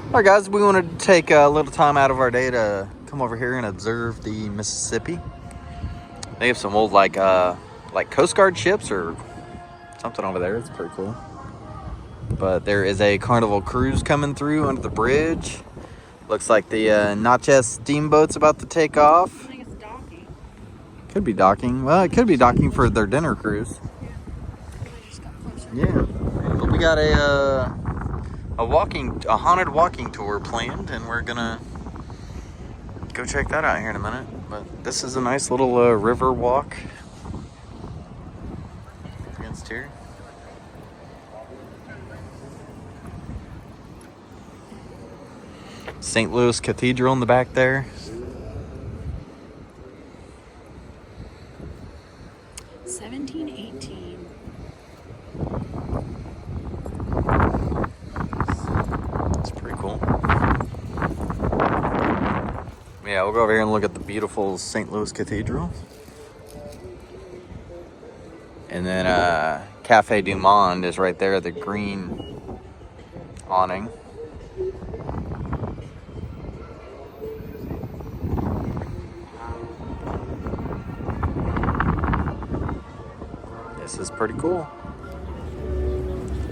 Alright guys, we wanted to take a little time out of our day to come over here and observe the Mississippi. They have some old like Coast Guard ships or something over there. It's pretty cool. But there is a Carnival cruise coming through under the bridge. Looks like the Natchez steamboat's about to take off. I think it's docking. Could be docking. Well, it could be docking for their dinner cruise. Yeah. But we got a haunted walking tour planned, and we're gonna go check that out here in a minute. But this is a nice little river walk against here. St. Louis Cathedral in the back there. Yeah, we'll go over here and look at the beautiful St. Louis Cathedral. And then Cafe Du Monde is right there, the green awning. This is pretty cool.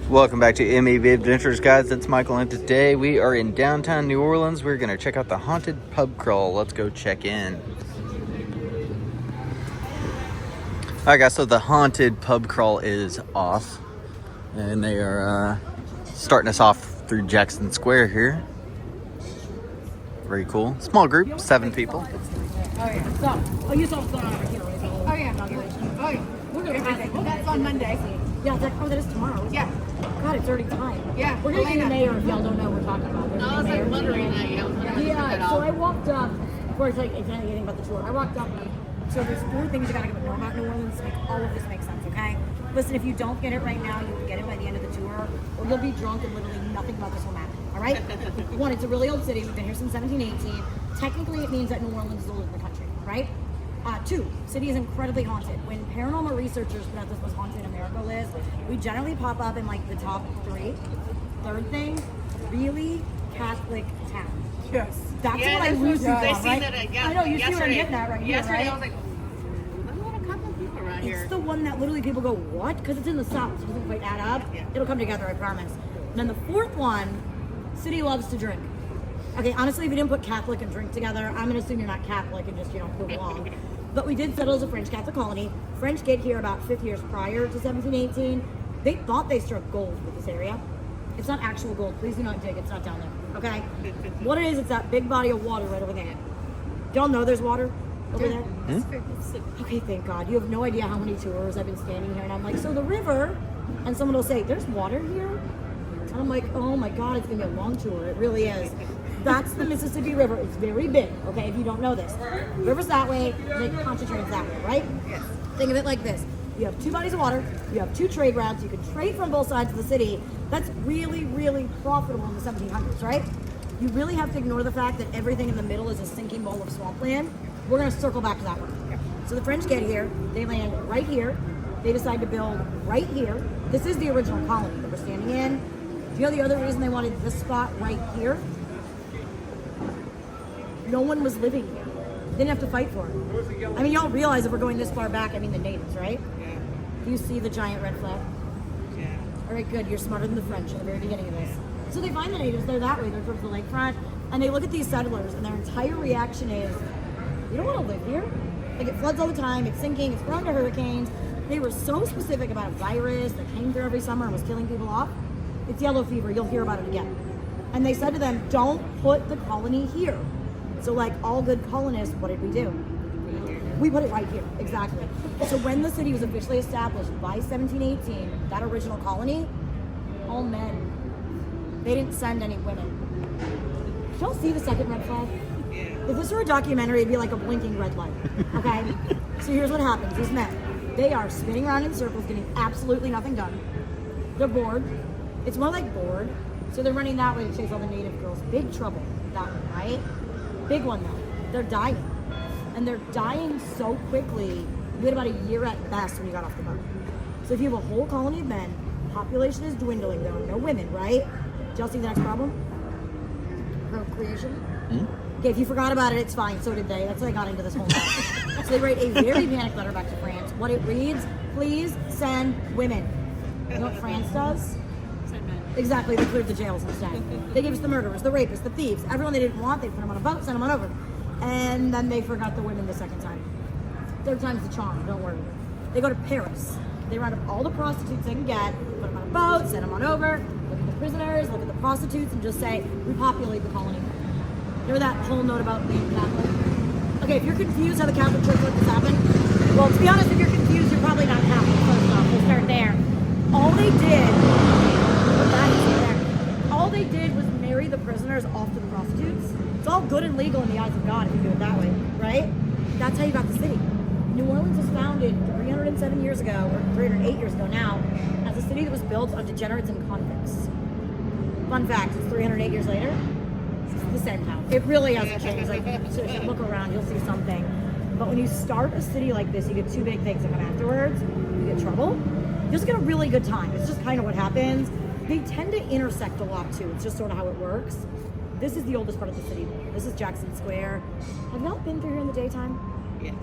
Welcome back to MEV Adventures, guys. It's Michael, and today we are in downtown New Orleans. We're going to check out the haunted pub crawl. Let's go check in. Alright guys, so the haunted pub crawl is off. And they are starting us off through Jackson Square here. Very cool. Small group, 7 people. Oh yeah, so, oh you saw what's going on over here, right? Oh yeah, we're going to that's on Monday. Yeah, that is tomorrow, isn't it? God, it's already time. Yeah. We're going to do the mayor if y'all don't know what we're talking about. No, I was like wondering that, Yeah, so I walked up, before it's like, if anything about the tour, I walked up, so there's 4 things you got to know about New Orleans to make all of this make sense, okay? Listen, if you don't get it right now, you will get it by the end of the tour, or you'll be drunk and literally nothing about this will matter, all right? 1, it's a really old city. We've been here since 1718. Technically, it means that New Orleans is older than the country, right? 2, city is incredibly haunted. When paranormal researchers put out this most haunted in America list, we generally pop up in like the top 3. 3rd thing, really Catholic town. Yes. That's what I lose you on, right? I know, you see what I'm getting at right here, yesterday, right? I was like, there's a couple of people around here. It's the one that literally people go, what? Because it's in the south, so it doesn't quite add up. Yeah. It'll come together, I promise. And then the 4th one, city loves to drink. Okay, honestly, if you didn't put Catholic and drink together, I'm going to assume you're not Catholic and just, move along. But we did settle as a French Catholic colony. French get here about 50 years prior to 1718. They thought they struck gold with this area. It's not actual gold. Please do not dig. It's not down there. Okay? What it is, it's that big body of water right over there. Y'all know there's water over there? Okay, thank God. You have no idea how many tours I've been standing here, and I'm like, so the river, and someone will say, there's water here? And I'm like, oh my God, it's going to be a long tour. It really is. That's the Mississippi River. It's very big, okay, if you don't know this. River's that way, and it concentrates that way, right? Yes. Think of it like this. You have 2 bodies of water, you have 2 trade routes, you can trade from both sides of the city. That's really, really profitable in the 1700s, right? You really have to ignore the fact that everything in the middle is a sinking bowl of swampland. We're going to circle back to that one. Yeah. So the French get here, they land right here, they decide to build right here. This is the original colony that we're standing in. Do you know the other reason they wanted this spot right here? No one was living here. They didn't have to fight for it. I mean, y'all realize if we're going this far back, I mean the natives, right? Yeah. Do you see the giant red flag? Yeah. All right, good. You're smarter than the French at the very beginning of this. So they find the natives. They're that way. They're towards the lakefront. And they look at these settlers, and their entire reaction is, you don't want to live here. Like, it floods all the time. It's sinking. It's prone to hurricanes. They were so specific about a virus that came through every summer and was killing people off. It's yellow fever. You'll hear about it again. And they said to them, don't put the colony here. So like all good colonists, what did we do? We put it right here, exactly. So when the city was officially established by 1718, that original colony, all men. They didn't send any women. Did y'all see the second red flag? Yeah. If this were a documentary, it'd be like a blinking red light, okay? So here's what happens. These men, they are spinning around in circles, getting absolutely nothing done. They're bored. It's more like bored. So they're running that way to chase all the native girls. Big trouble, that one, right? Big one though. They're dying. And they're dying so quickly. We had about a year at best when you got off the boat. So if you have a whole colony of men, population is dwindling, there are no women, right? Do y'all see the next problem? procreation? Hmm? Okay, if you forgot about it, it's fine. So did they. That's how they got into this whole mess. So they write a very panicked letter back to France. What it reads, please send women. You know what France does? Send men. Exactly, they cleared the jails instead. They gave us the murderers, the rapists, the thieves, everyone they didn't want, they put them on a boat, sent them on over. And then they forgot the women the second time. Third time's the charm, don't worry. They go to Paris. They round up all the prostitutes they can get, put them on a boat, send them on over, look at the prisoners, look at the prostitutes, and just say, repopulate the colony. Remember that whole note about being Catholic? Okay, if you're confused how the Catholic Church let this happen, well, to be honest, if you're confused, you're probably not Catholic. First off, we'll start there. All they did was marry the prisoners off to the prostitutes. It's all good and legal in the eyes of God if you do it that way, right? That's how you got the city. New Orleans was founded 307 years ago, or 308 years ago now, as a city that was built on degenerates and convicts. Fun fact, it's 308 years later, it's the same town. It really hasn't changed. Like, seriously, look around, you'll see something. But when you start a city like this, you get two big things that come afterwards. You get trouble. You just get a really good time. It's just kind of what happens. They tend to intersect a lot too. It's just sort of how it works. This is the oldest part of the city. This is Jackson Square. Have y'all been through here in the daytime? Yes.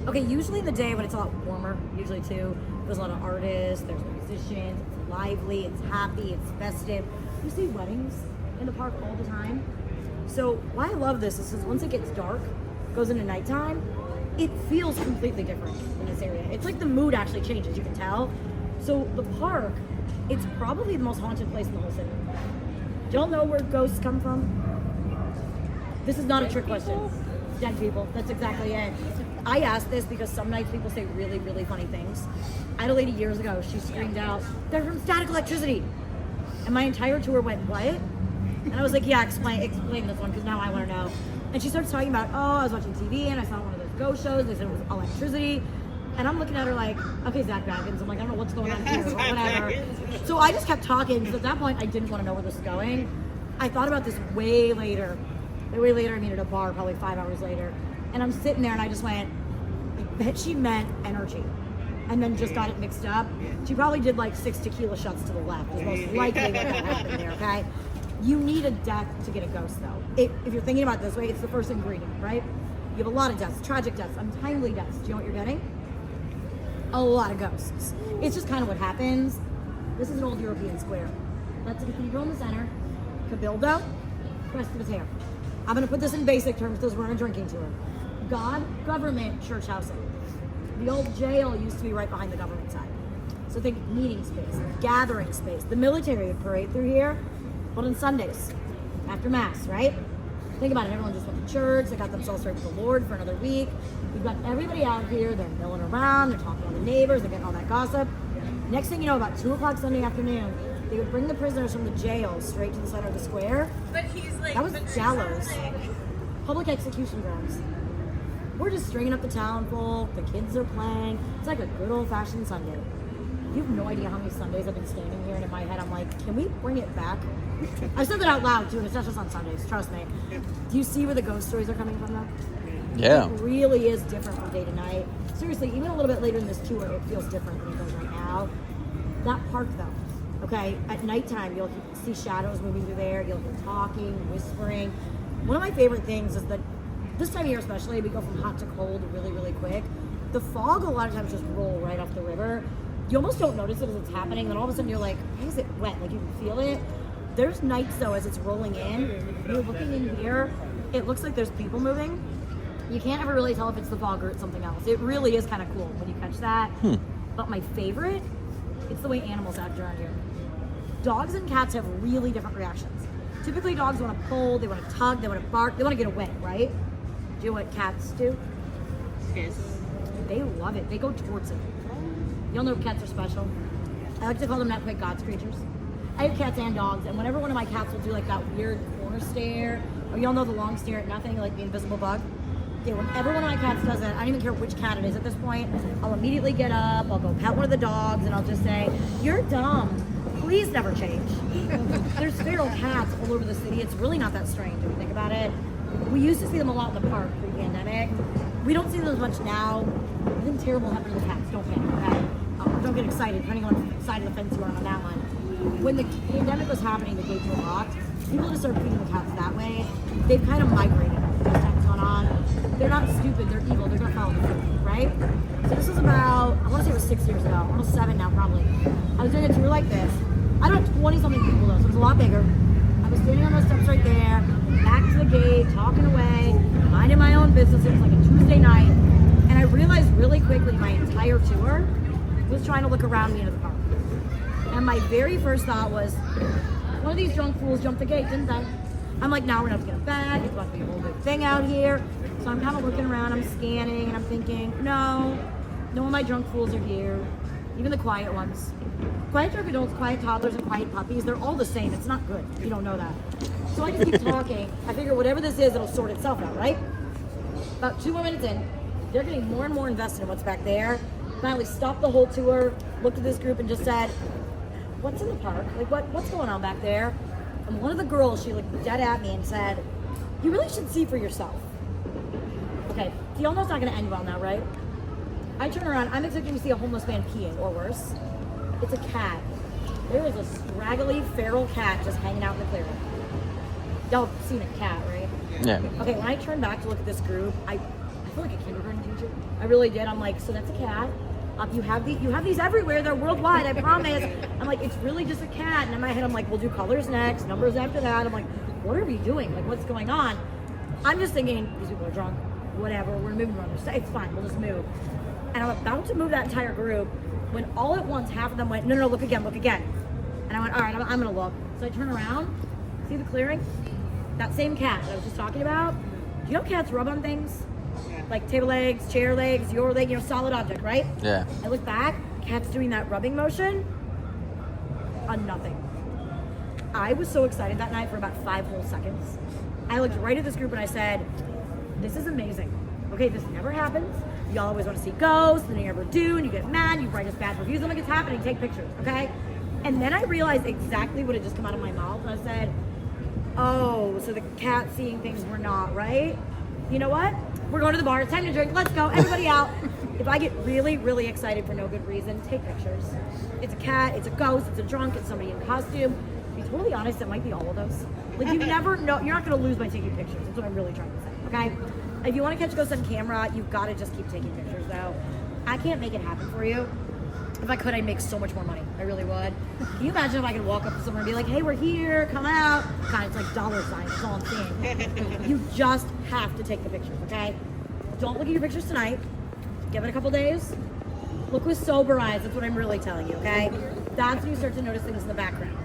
Okay, usually in the day when it's a lot warmer, usually too, there's a lot of artists, there's musicians, it's lively, it's happy, it's festive. You see weddings in the park all the time. So why I love this is because once it gets dark, goes into nighttime, it feels completely different in this area. It's like the mood actually changes, you can tell. So the park, it's probably the most haunted place in the whole city. Do y'all know where ghosts come from? This is not a trick question. Dead people, that's exactly it. I asked this because some nights people say really, really funny things. I had a lady years ago, she screamed out, "They're from static electricity." And my entire tour went, "What?" And I was like, "Yeah, explain this one, because now I want to know." And she starts talking about, "Oh, I was watching TV and I saw one of those ghost shows. They said it was electricity." And I'm looking at her like, "Okay, Zach Baggins." I'm like, "I don't know what's going on here, or whatever." So I just kept talking, because at that point I didn't want to know where this was going. I thought about this way later. Way later, I mean at a bar, probably 5 hours later. And I'm sitting there and I just went, I bet she meant energy. And then just got it mixed up. She probably did like 6 tequila shots to the left, is most likely what happened there, okay? You need a death to get a ghost though. If you're thinking about it this way, it's the first ingredient, right? You have a lot of deaths, tragic deaths, untimely deaths. Do you know what you're getting? A lot of ghosts. It's just kind of what happens. This is an old European square. That's a cathedral in the center. Cabildo, Presbytery. I'm going to put this in basic terms because we're on a drinking tour. God, government, church housing. The old jail used to be right behind the government side. So think meeting space, gathering space. The military would parade through here, but on Sundays, after Mass, right? Think about it, everyone just went to church, they got themselves ready for the Lord for another week. We've got everybody out here, they're milling around, they're talking to the neighbors, they're getting all that gossip. Next thing you know, about 2 o'clock Sunday afternoon, they would bring the prisoners from the jail straight to the center of the square. But he's like, That was gallows. Public execution grounds. We're just stringing up the town full. The kids are playing. It's like a good old-fashioned Sunday. You have no idea how many Sundays I've been standing here, and in my head I'm like, can we bring it back? I said that out loud too, and it's not just on Sundays. Trust me. Do you see where the ghost stories are coming from, though? Yeah. It really is different from day to night. Seriously, even a little bit later in this tour, it feels different than it does right now. That park, though. Okay, at nighttime, you'll see shadows moving through there. You'll hear talking, whispering. One of my favorite things is that this time of year especially, we go from hot to cold really, really quick. The fog a lot of times just roll right off the river. You almost don't notice it as it's happening. Then all of a sudden you're like, why is it wet? Like you can feel it. There's nights though, as it's rolling in, you're looking in here, it looks like there's people moving. You can't ever really tell if it's the fog or it's something else. It really is kind of cool when you catch that. But my favorite, it's the way animals act around here. Dogs and cats have really different reactions. Typically dogs want to pull, they want to tug, they want to bark, they want to get away, right? Do you know what cats do? Yes. They love it. They go towards it. Y'all know cats are special. I like to call them not quite God's creatures. I have cats and dogs, and whenever one of my cats will do like that weird corner stare, or y'all know the long stare at nothing, like the invisible bug. Yeah, whenever one of my cats does that, I don't even care which cat it is at this point, I'll immediately get up, I'll go pet one of the dogs, and I'll just say, "You're dumb. Please never change." There's feral cats all over the city. It's really not that strange if you think about it. We used to see them a lot in the park pre-pandemic. We don't see them as much now. Nothing terrible happened to the cats. Don't panic, okay? Don't get excited, depending on what side of the fence you are on that one. when the pandemic was happening, the gates were locked. People just started feeding the cats that way. They've kind of migrated as time's gone on. They're not stupid, they're evil, they're gonna follow the food, right? So this was about, I wanna say it was 6 years ago, almost 7 now probably. I was doing a tour like this. I don't know, 20 something people though, so it was a lot bigger. I was standing on those steps right there, back to the gate, talking away, minding my own business. It was like a Tuesday night. And I realized really quickly my entire tour was trying to look around me into the park. And my very first thought was, one of these drunk fools jumped the gate, didn't they? I'm like, now we're not gonna get back. It's about to be a whole big thing out here. So I'm kind of looking around, I'm scanning, and I'm thinking, no one of my drunk fools are here. Even the quiet ones. Quiet drunk adults, quiet toddlers, and quiet puppies, they're all the same. It's not good. You don't know that. So I just keep talking. I figure whatever this is, it'll sort itself out, right? About 2 more minutes in, they're getting more and more invested in what's back there. Finally stopped the whole tour, looked at this group and just said, what's in the park? Like, what's going on back there? And one of the girls, she looked dead at me and said, you really should see for yourself. Okay, so y'all know it's not gonna end well now, right? I turn around, I'm expecting to see a homeless man peeing, or worse. It's a cat. There is a scraggly, feral cat just hanging out in the clearing. Y'all have seen a cat, right? Yeah. Okay, when I turned back to look at this group, I feel like a kindergarten teacher. I really did. I'm like, so that's a cat. You have these everywhere. They're worldwide. I promise. I'm like, it's really just a cat. And in my head, I'm like, we'll do colors next, numbers after that. I'm like, what are we doing? Like, what's going on? I'm just thinking, these people are drunk. Whatever. We're moving around. It's fine. We'll just move. And I'm about to move that entire group when all at once half of them went, no, look again. And I went, all right, I'm gonna look. So I turn around, see the clearing? That same cat that I was just talking about. Do you know cats rub on things? Like table legs, chair legs, your leg, solid object, right? Yeah. I look back, cat's doing that rubbing motion on nothing. I was so excited that night for about 5 whole seconds. I looked right at this group and I said, this is amazing. Okay, this never happens. Y'all always want to see ghosts, and you never do, and you get mad, you write us bad reviews. I'm like, it's happening, take pictures, okay? And then I realized exactly what had just come out of my mouth, and I said, oh, so the cat seeing things were not, right? You know what? We're going to the bar, it's time to drink, let's go, everybody out. If I get really, really excited for no good reason, take pictures. It's a cat, it's a ghost, it's a drunk, it's somebody in costume. To be totally honest, it might be all of those. Like, you never know, you're not gonna lose by taking pictures. That's what I'm really trying to say, okay? If you want to catch ghosts on camera, you've got to just keep taking pictures, though. I can't make it happen for you. If I could, I'd make so much more money. I really would. Can you imagine if I could walk up to someone and be like, hey, we're here, come out? God, it's like dollar signs, that's all I'm saying. You just have to take the pictures, okay? Don't look at your pictures tonight. Give it a couple days. Look with sober eyes, that's what I'm really telling you, okay? That's when you start to notice things in the background.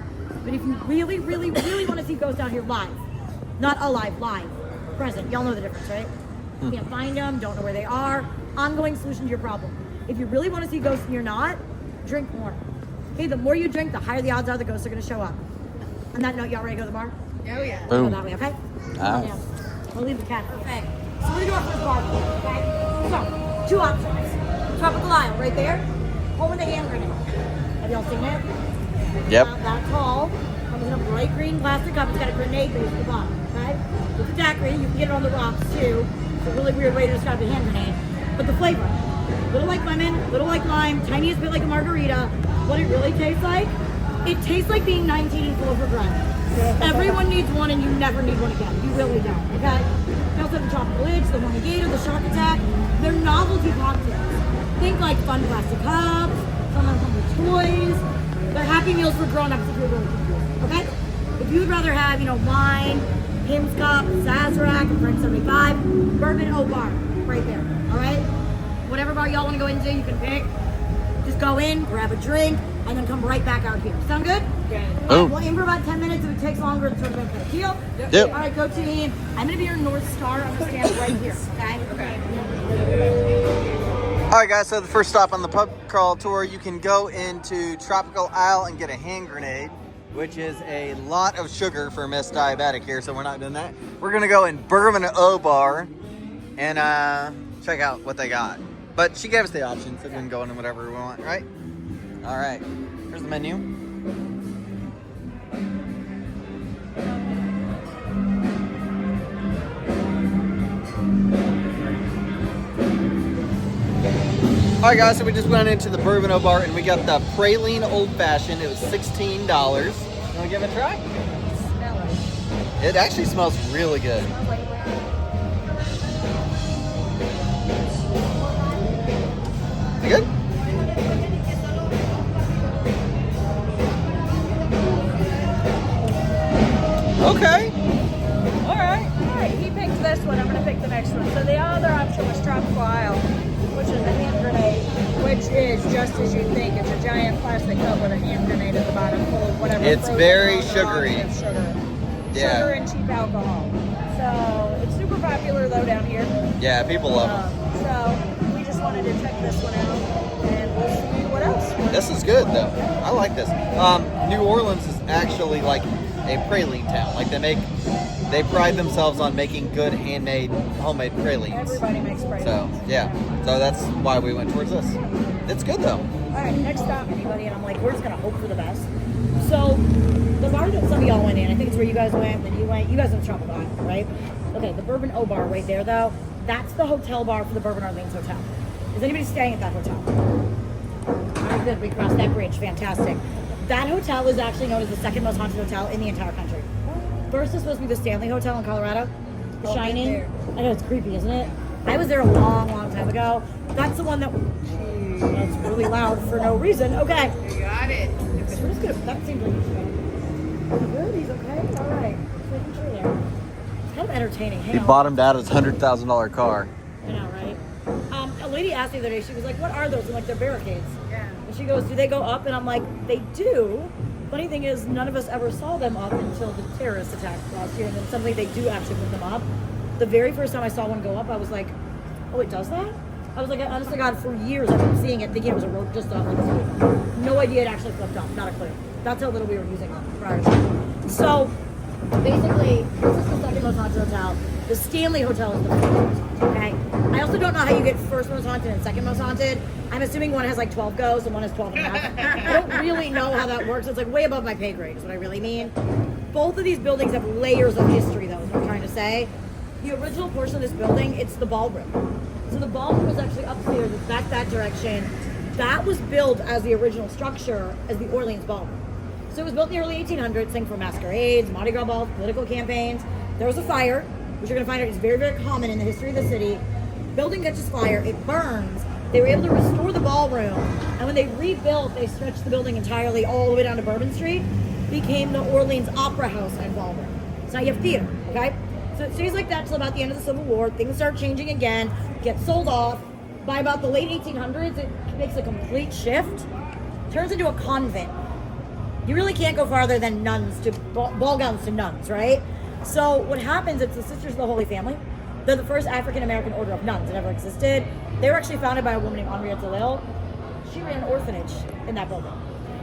But if you really, really, really want to see ghosts out here live, not alive, live, present, y'all know the difference, right? Can't find them, don't know where they are. Ongoing solution to your problem. If you really want to see ghosts and you're not, drink more. Okay, the more you drink, the higher the odds are the ghosts are going to show up. On that note, y'all ready to go to the bar? Oh, yeah. Go Boom. that way, okay? Ah. We'll leave the cat. Okay. So we're going to do our first bar, okay? So, 2 options. Tropical Isle, right there. Or the hand grenade. Have y'all seen it? Yep. About that tall. Comes in a bright green plastic cup. It's got a grenade base at the bottom, okay? With the daiquiri, you can get it on the rocks, too. It's a really weird way to describe a hand grenade. But the flavor, little like lemon, little like lime, tiniest bit like a margarita. What it really tastes like? It tastes like being 19 and full of regret. Everyone needs one and you never need one again. You really don't, okay? They also have the tropical itch, the horny gator, the shark attack. They're novelty cocktails. Think like fun plastic cups, some of them with toys. They're happy meals for grown-ups if you're really confused, okay? If you'd rather have, wine, Pim's Cup, Sazerac, Frank 75, Bourbon O Bar, right there, all right? Whatever bar y'all want to go into, you can pick. Just go in, grab a drink, and then come right back out here. Sound good? Okay. Oh. We'll aim for about 10 minutes. If it takes longer, it's sort of a deal. Yep. All right, go team. I'm going to be your North Star. I'm going to stand right here, okay? All right, guys, so the first stop on the pub crawl tour, you can go into Tropical Isle and get a hand grenade, which is a lot of sugar for Miss Diabetic here, so we're not doing that. We're going to go in Bourbon O Bar and check out what they got. But she gave us the option, so we can go in whatever we want, right? All right, here's the menu. All right, guys, so we just went into the Bourbon Bar and we got the Praline Old Fashioned. It was $16. You want to give it a try? Smell it. It actually smells really good. Smells like You good? Okay. Alright, he picked this one. I'm going to pick the next one. So the other option was Tropical Isle, which is a hand grenade, which is just as you think. It's a giant plastic cup with a hand grenade at the bottom full of whatever. It's frozen very alcohol sugary. is Sugar. Yeah. Sugar and cheap alcohol. So it's super popular though down here. Yeah, people love it. So we just wanted to check this one out, and we'll see what else. This is good though. I like this. New Orleans is actually like a praline town. Like they pride themselves on making good homemade pralines. Everybody makes pralines. So yeah, so that's why we went towards this. It's good though. All right, next stop, anybody, and I'm like, we're just gonna hope for the best. So the bar that some of y'all went in, I think it's where you guys went, then you went. You guys went to Tropical Isle, right? Okay, the Bourbon O Bar right there, though. That's the hotel bar for the Bourbon Orleans Hotel. Is anybody staying at that hotel? All right, good. We crossed that bridge. Fantastic. That hotel is actually known as the second most haunted hotel in the entire country. First is supposed to be the Stanley Hotel in Colorado, The Oh, Shining. been there. I know it's creepy, isn't it? I was there a long, long time ago. That's the one that. That's really loud for no reason. Okay. You got it. So we're just gonna. That seems like he's good. He's okay. All right. Just making sure there. It's kind of entertaining. Hang He on. bottomed out his $100,000 car. I know, right? A lady asked me the other day. She was like, "What are those?" I'm like, "They're barricades." Yeah. And she goes, "Do they go up?" And I'm like, "They do." Funny thing is, none of us ever saw them up until the terrorist attack last year. And then suddenly they do actually put them up. The very first time I saw one go up, I was like, "Oh, it does that?" I was like, honestly, God, for years I've been seeing it, thinking it was a rope just up. Like, no idea it actually flipped up. Not a clue. That's how little we were using them prior to. So basically, this is the second most haunted hotel. The Stanley Hotel is the first most haunted, okay? I also don't know how you get first most haunted and second most haunted. I'm assuming one has like 12 ghosts and one has 12 and a half. I don't really know how that works. It's like way above my pay grade is what I really mean. Both of these buildings have layers of history, though, is what I'm trying to say. The original portion of this building, it's the ballroom. So the ballroom was actually upstairs, it's back that direction. That was built as the original structure as the Orleans Ballroom. So it was built in the early 1800s, thing for masquerades, Mardi Gras balls, political campaigns. There was a fire, which you're gonna find out is very, very common in the history of the city. Building catches fire, it burns. They were able to restore the ballroom, and when they rebuilt, they stretched the building entirely all the way down to Bourbon Street, became the Orleans Opera House and Ballroom. So now you have theater, okay? So it stays like that till about the end of the Civil War. Things start changing again, get sold off. By about the late 1800s, it makes a complete shift. Turns into a convent. You really can't go farther than nuns to ball gowns to nuns, right? So what happens, it's the Sisters of the Holy Family. They're the first African-American order of nuns that ever existed. They were actually founded by a woman named Henriette Delille. She ran an orphanage in that building.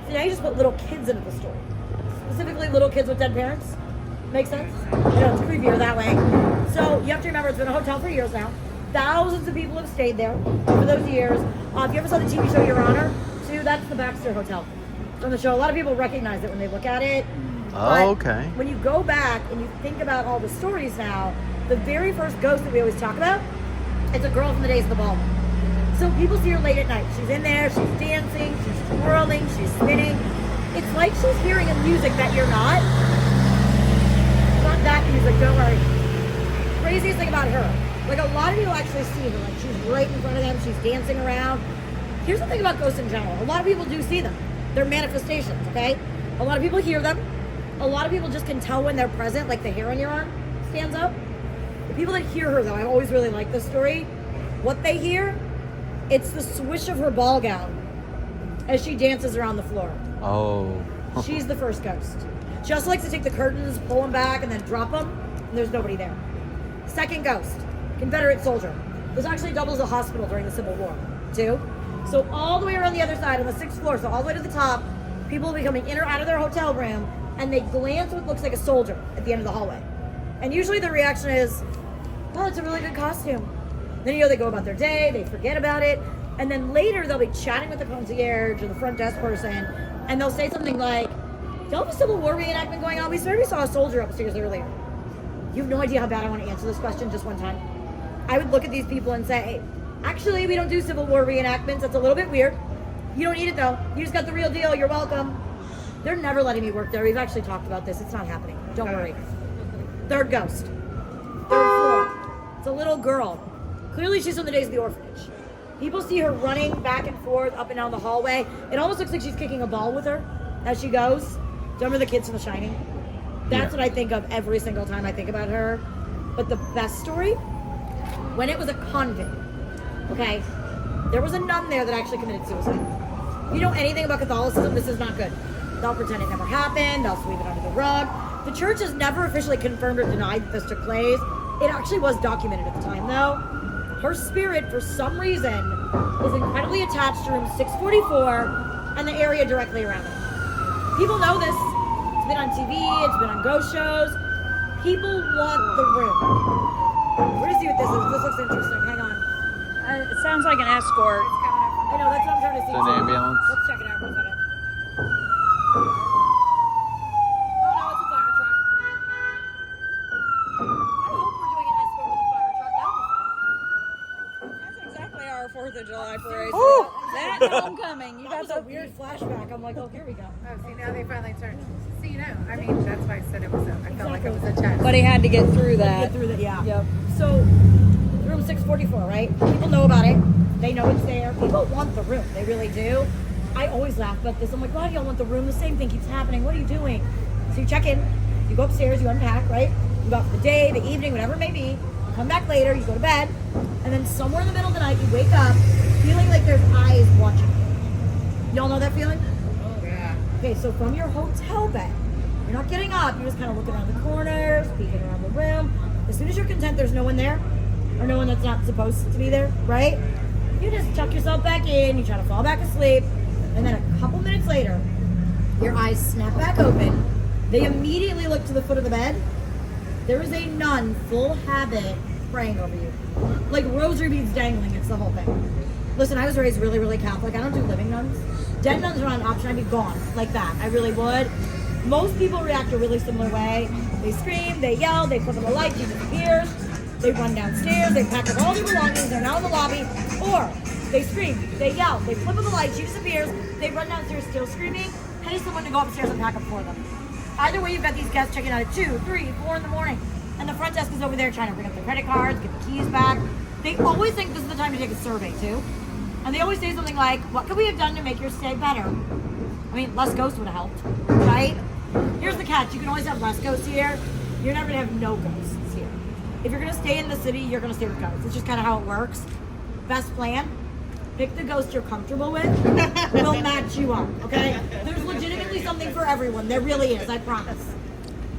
So now you just put little kids into the story. Specifically little kids with dead parents. Make sense? You know, it's creepier that way. So you have to remember, it's been a hotel for years now. Thousands of people have stayed there over those years. If you ever saw the TV show Your Honor, too, that's the Baxter Hotel from the show. A lot of people recognize it when they look at it. Oh, okay. When you go back and you think about all the stories now, the very first ghost that we always talk about, it's a girl from the days of the ballroom. So people see her late at night. She's in there, she's dancing, she's twirling, she's spinning. It's like she's hearing a music that you're not. Not that music, don't worry. Craziest thing about her, like a lot of people actually see her, like she's right in front of them, she's dancing around. Here's the thing about ghosts in general. A lot of people do see them. They're manifestations, okay? A lot of people hear them. A lot of people just can tell when they're present, like the hair on your arm stands up. The people that hear her, though, I always really like this story. What they hear, it's the swish of her ball gown as she dances around the floor. Oh. She's the first ghost. She also likes to take the curtains, pull them back, and then drop them, and there's nobody there. Second ghost, Confederate soldier. This actually doubles a hospital during the Civil War, too. So all the way around the other side on the 6th floor, so all the way to the top, people will be coming in or out of their hotel room, and they glance what looks like a soldier at the end of the hallway. And usually the reaction is, oh, it's a really good costume. Then, you know, they go about their day, they forget about it, and then later they'll be chatting with the concierge or the front desk person, and they'll say something like, y'all have a Civil War reenactment going on? We swear we saw a soldier upstairs earlier. You have no idea how bad I want to answer this question just one time. I would look at these people and say, Actually, we don't do Civil War reenactments. That's a little bit weird. You don't need it though. You just got the real deal. You're welcome. They're never letting me work there. We've actually talked about this. It's not happening. Don't worry. Third ghost. Third floor. It's a little girl. Clearly she's from the days of the orphanage. People see her running back and forth up and down the hallway. It almost looks like she's kicking a ball with her as she goes. Do you remember the kids from The Shining? That's what I think of every single time I think about her. But the best story, when it was a convent, okay, there was a nun there that actually committed suicide. If you know anything about Catholicism, this is not good. They'll pretend it never happened. They'll sweep it under the rug. The church has never officially confirmed or denied that this took place. It actually was documented at the time, though. Her spirit, for some reason, is incredibly attached to room 644 and the area directly around it. People know this. It's been on TV. It's been on ghost shows. People want the room. We're gonna see what this is. This looks interesting. Hang on. It sounds like an escort. I know, that's what I'm trying to see. An ambulance. Let's check it out for a second. Oh no, it's a fire truck. I hope we're doing an escort with a fire truck. That would be fun. That's exactly our 4th of July parade. Woo! That and homecoming. You That got was a the weird flashback. I'm like, oh, here we go. Oh, see, now they finally turned. So, you know, I mean, that's why I said it was I felt like it was a test. But he had to get through that. Get through that, yeah. Yep. So, room 644, right? People know about it. They know it's there. People want the room. They really do. I always laugh about this. I'm like, why do y'all want the room? The same thing keeps happening. What are you doing? So you check in. You go upstairs. You unpack, right? You go out for the day, the evening, whatever it may be. You come back later. You go to bed. And then somewhere in the middle of the night, you wake up feeling like there's eyes watching you. Y'all know that feeling? Oh, yeah. Okay, so from your hotel bed, you're not getting up. You're just kind of looking around the corners, peeking around the room. As soon as you're content there's no one there, or no one that's not supposed to be there, right? You just tuck yourself back in, you try to fall back asleep, and then a couple minutes later, your eyes snap back open. They immediately look to the foot of the bed. There is a nun, full habit, praying over you. Like rosary beads dangling, it's the whole thing. Listen, I was raised really, really Catholic. I don't do living nuns. Dead nuns are not an option. I'd be gone like that. I really would. Most people react a really similar way. They scream, they yell, they flip on the light, Jesus appears. They run downstairs, they pack up all their belongings, they're now in the lobby. Or they scream, they yell, they flip on the light, she disappears, they run downstairs still screaming, pay someone to go upstairs and pack up for them. Either way, you've got these guests checking out at 2, 3, 4 in the morning. And the front desk is over there trying to bring up their credit cards, get the keys back. They always think this is the time to take a survey too. And they always say something like, what could we have done to make your stay better? I mean, less ghosts would have helped, right? Here's the catch, you can always have less ghosts here. You're never gonna have no ghosts here. If you're gonna stay in the city, you're gonna stay with ghosts. It's just kind of how it works. Best plan, pick the ghost you're comfortable with. We'll match you up, okay? There's legitimately something for everyone. There really is, I promise.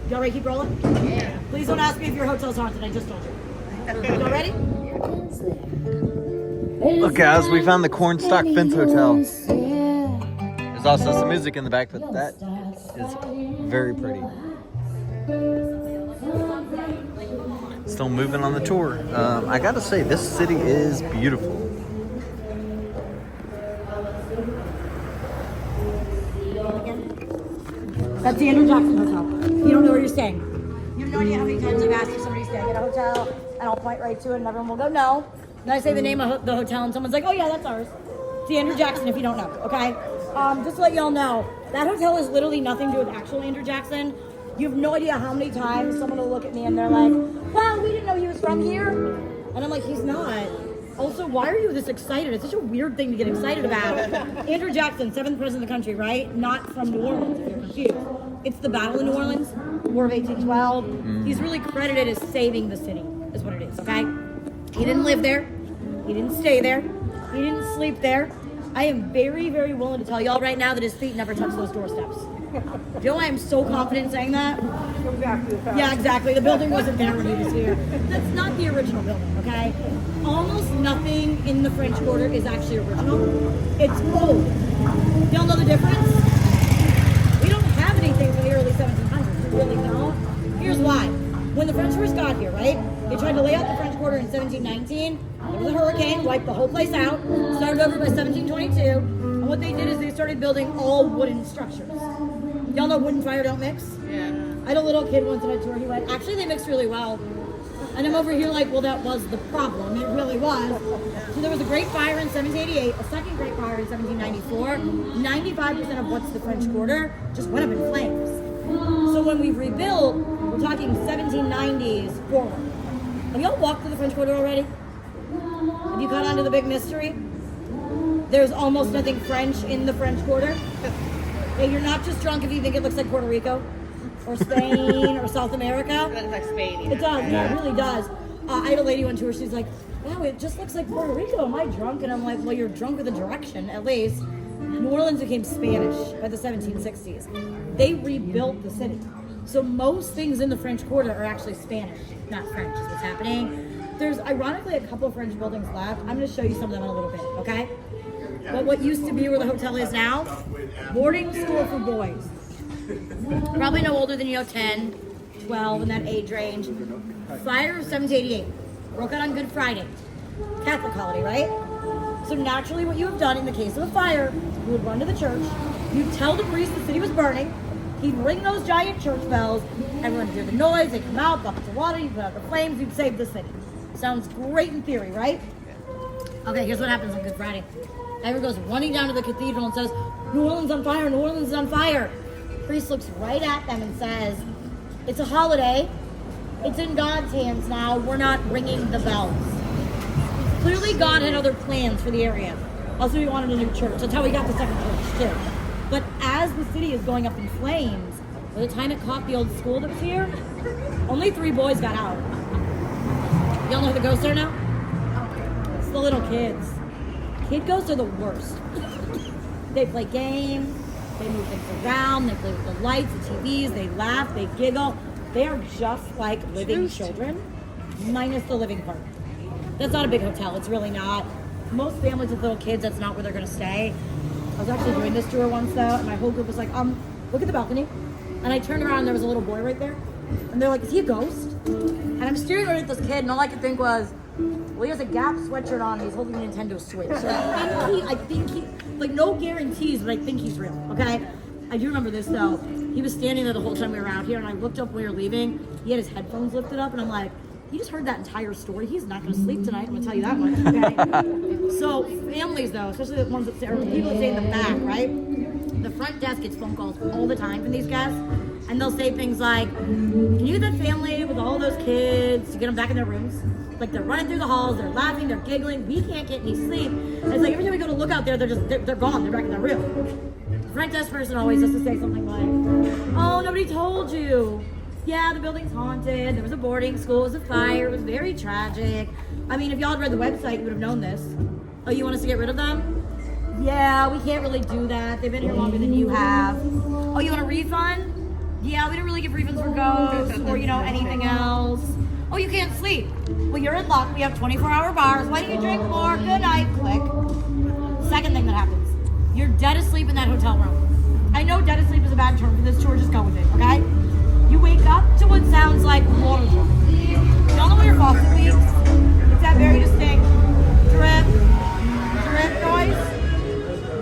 Y'all ready to keep rolling? Yeah. Please don't ask me if your hotel's haunted, I just told you. Y'all ready? Look, guys, we found the Cornstalk Fence Hotel. There's also some music in the back, but that is very pretty. Still moving on the tour. I gotta say, this city is beautiful. That's the Andrew Jackson Hotel. You don't know where you're staying. You have no idea how many times I've asked if somebody's staying at a hotel, and I'll point right to it, and everyone will go, no. And I say the name of the hotel, and someone's like, oh yeah, that's ours. It's the Andrew Jackson, if you don't know, okay? Just to let y'all know, that hotel is literally nothing to do with actual Andrew Jackson. You have no idea how many times someone will look at me and they're like, wow, we didn't know he was from here. And I'm like, he's not. Also, why are you this excited? It's such a weird thing to get excited about. Andrew Jackson, 7th president of the country, right? Not from New Orleans, if you're confused. It's the Battle of New Orleans, War of 1812. He's really credited as saving the city, is what it is, okay? He didn't live there. He didn't stay there. He didn't sleep there. I am very, very willing to tell y'all right now that his feet never touched those doorsteps. Do you know why I'm so confident saying that? Yeah, exactly. The building wasn't there when he was here. That's not the original building, okay? Almost nothing in the French Quarter is actually original. It's old. Y'all know the difference? We don't have anything from the early 1700s. We really don't. Here's why. When the French first got here, right? They tried to lay out the French Quarter in 1719. There was a hurricane, wiped the whole place out. Started over by 1722. And what they did is they started building all wooden structures. Y'all know wood and fire don't mix? Yeah. I had a little kid once on a tour. He went, actually, they mix really well. And And I'm over here like, well, that was the problem. It really was. So there was a Great Fire in 1788, a second Great Fire in 1794. 95% of what's the French Quarter just went up in flames. So when we rebuilt, we're talking 1790s forward. Have y'all walked through the French Quarter already? Have you caught on to the big mystery? There's almost nothing French in the French Quarter. And you're not just drunk if you think it looks like Puerto Rico or Spain or South America. It looks like Spain. It does, yeah, it really does. I had a lady on tour, she's like, wow, it just looks like Puerto Rico. Am I drunk? And I'm like, well, you're drunk with a direction, at least. New Orleans became Spanish by the 1760s. They rebuilt the city. So most things in the French Quarter are actually Spanish, not French is what's happening. There's ironically a couple of French buildings left. I'm going to show you some of them in a little bit, okay? But what used to be where the hotel is now, boarding school for boys. Probably no older than, 10, 12, in that age range. Fire of 1788. Broke out on Good Friday. Catholic holiday, right? So naturally what you have done in the case of a fire, you would run to the church, you'd tell the priest the city was burning, he'd ring those giant church bells, everyone would hear the noise, they'd come out, buckets of water, you'd put out the flames, you'd save the city. Sounds great in theory, right? Okay, here's what happens on Good Friday. Everyone goes running down to the cathedral and says, New Orleans on fire, New Orleans is on fire. The priest looks right at them and says, it's a holiday, it's in God's hands now, we're not ringing the bells. Clearly God had other plans for the area. Also, he wanted a new church. That's how we got the second church, too. But as the city is going up in flames, by the time it caught the old school that was here, only 3 boys got out. Y'all know who the ghosts are now? It's the little kids. Kid ghosts are the worst. They play games, they move things around, they play with the lights, the TVs, they laugh, they giggle. They are just like living children, minus the living part. That's not a big hotel, it's really not. Most families with little kids, that's not where they're gonna stay. I was actually doing this tour once though, and my whole group was like, look at the balcony. And I turned around and there was a little boy right there. And they're like, is he a ghost? And I'm staring right at this kid, and all I could think was, well, he has a Gap sweatshirt on, and he's holding a Nintendo Switch. So I think he, like, no guarantees, but I think he's real, okay? I do remember this though. He was standing there the whole time we were out here, and I looked up when we were leaving. He had his headphones lifted up, and I'm like, he just heard that entire story. He's not going to sleep tonight. I'm going to tell you that much. Okay. So families, though, especially the ones that stay, or the people that stay in the back, right? The front desk gets phone calls all the time from these guests, and they'll say things like, "Can you get that family with all those kids to get them back in their rooms? Like they're running through the halls, they're laughing, they're giggling. We can't get any sleep." And it's like every time we go to look out there, they're gone. They're back in their room. The front desk person always has to say something like, "Oh, nobody told you. Yeah, the building's haunted. There was a boarding school. It was a fire. It was very tragic." I mean, if y'all had read the website, you would have known this. Oh, you want us to get rid of them? Yeah, we can't really do that. They've been here longer than you have. Oh, you want a refund? Yeah, we don't really give refunds for ghosts or, anything else. Oh, you can't sleep. Well, you're in luck. We have 24-hour bars. Why don't you drink more? Good night. Click. Second thing that happens. You're dead asleep in that hotel room. I know dead asleep is a bad term for this tour. Just go with it, okay? You wake up to what sounds like water dripping. Y'all know where your faucet leaks? It's that very distinct drip noise.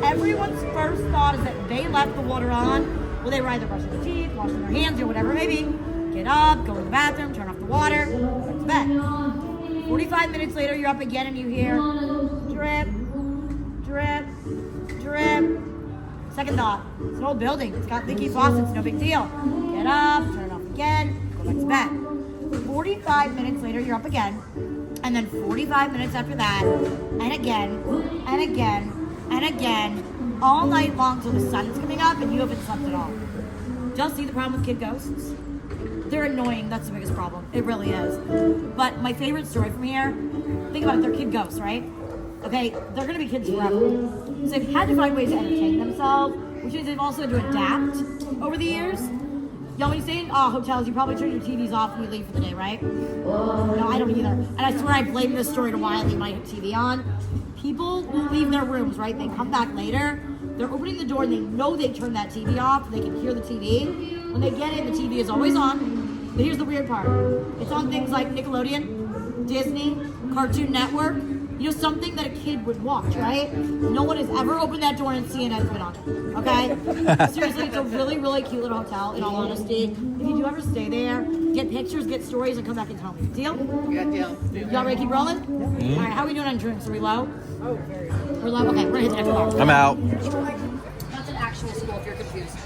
Everyone's first thought is that they left the water on. Well, they were either brushing their teeth, washing their hands, or whatever it may be. Get up, go to the bathroom, turn off the water, go to bed. 45 minutes later, you're up again and you hear drip, drip, drip. Second thought, it's an old building. It's got leaky faucets, no big deal. Get up, turn it off again, go back to bed. 45 minutes later, you're up again. And then 45 minutes after that, and again, and again, and again, all night long till the sun's coming up and you haven't slept at all. Just see the problem with kid ghosts? They're annoying, that's the biggest problem. It really is. But my favorite story from here, think about it, they're kid ghosts, right? Okay, they're gonna be kids forever. So they've had to find ways to entertain themselves, which means they've also had to adapt over the years. Y'all, when you stay in hotels, you probably turn your TVs off when you leave for the day, right? No, I don't either. And I swear I blame this story to why I leave my TV on. People will leave their rooms, right? They come back later. They're opening the door and they know they turned that TV off. They can hear the TV. When they get in, the TV is always on. But here's the weird part. It's on things like Nickelodeon, Disney, Cartoon Network. Something that a kid would watch, right? No one has ever opened that door and CNN's been on it, okay? Seriously, it's a really, really cute little hotel, in all honesty. If you do ever stay there, get pictures, get stories, and come back and tell me. Deal? Yeah, deal. Y'all ready to keep rolling? All right, how are we doing on drinks? Are we low? Oh, very low. We're low? Okay, we're gonna hit the next bar. I'm out. That's an actual school if you're confused.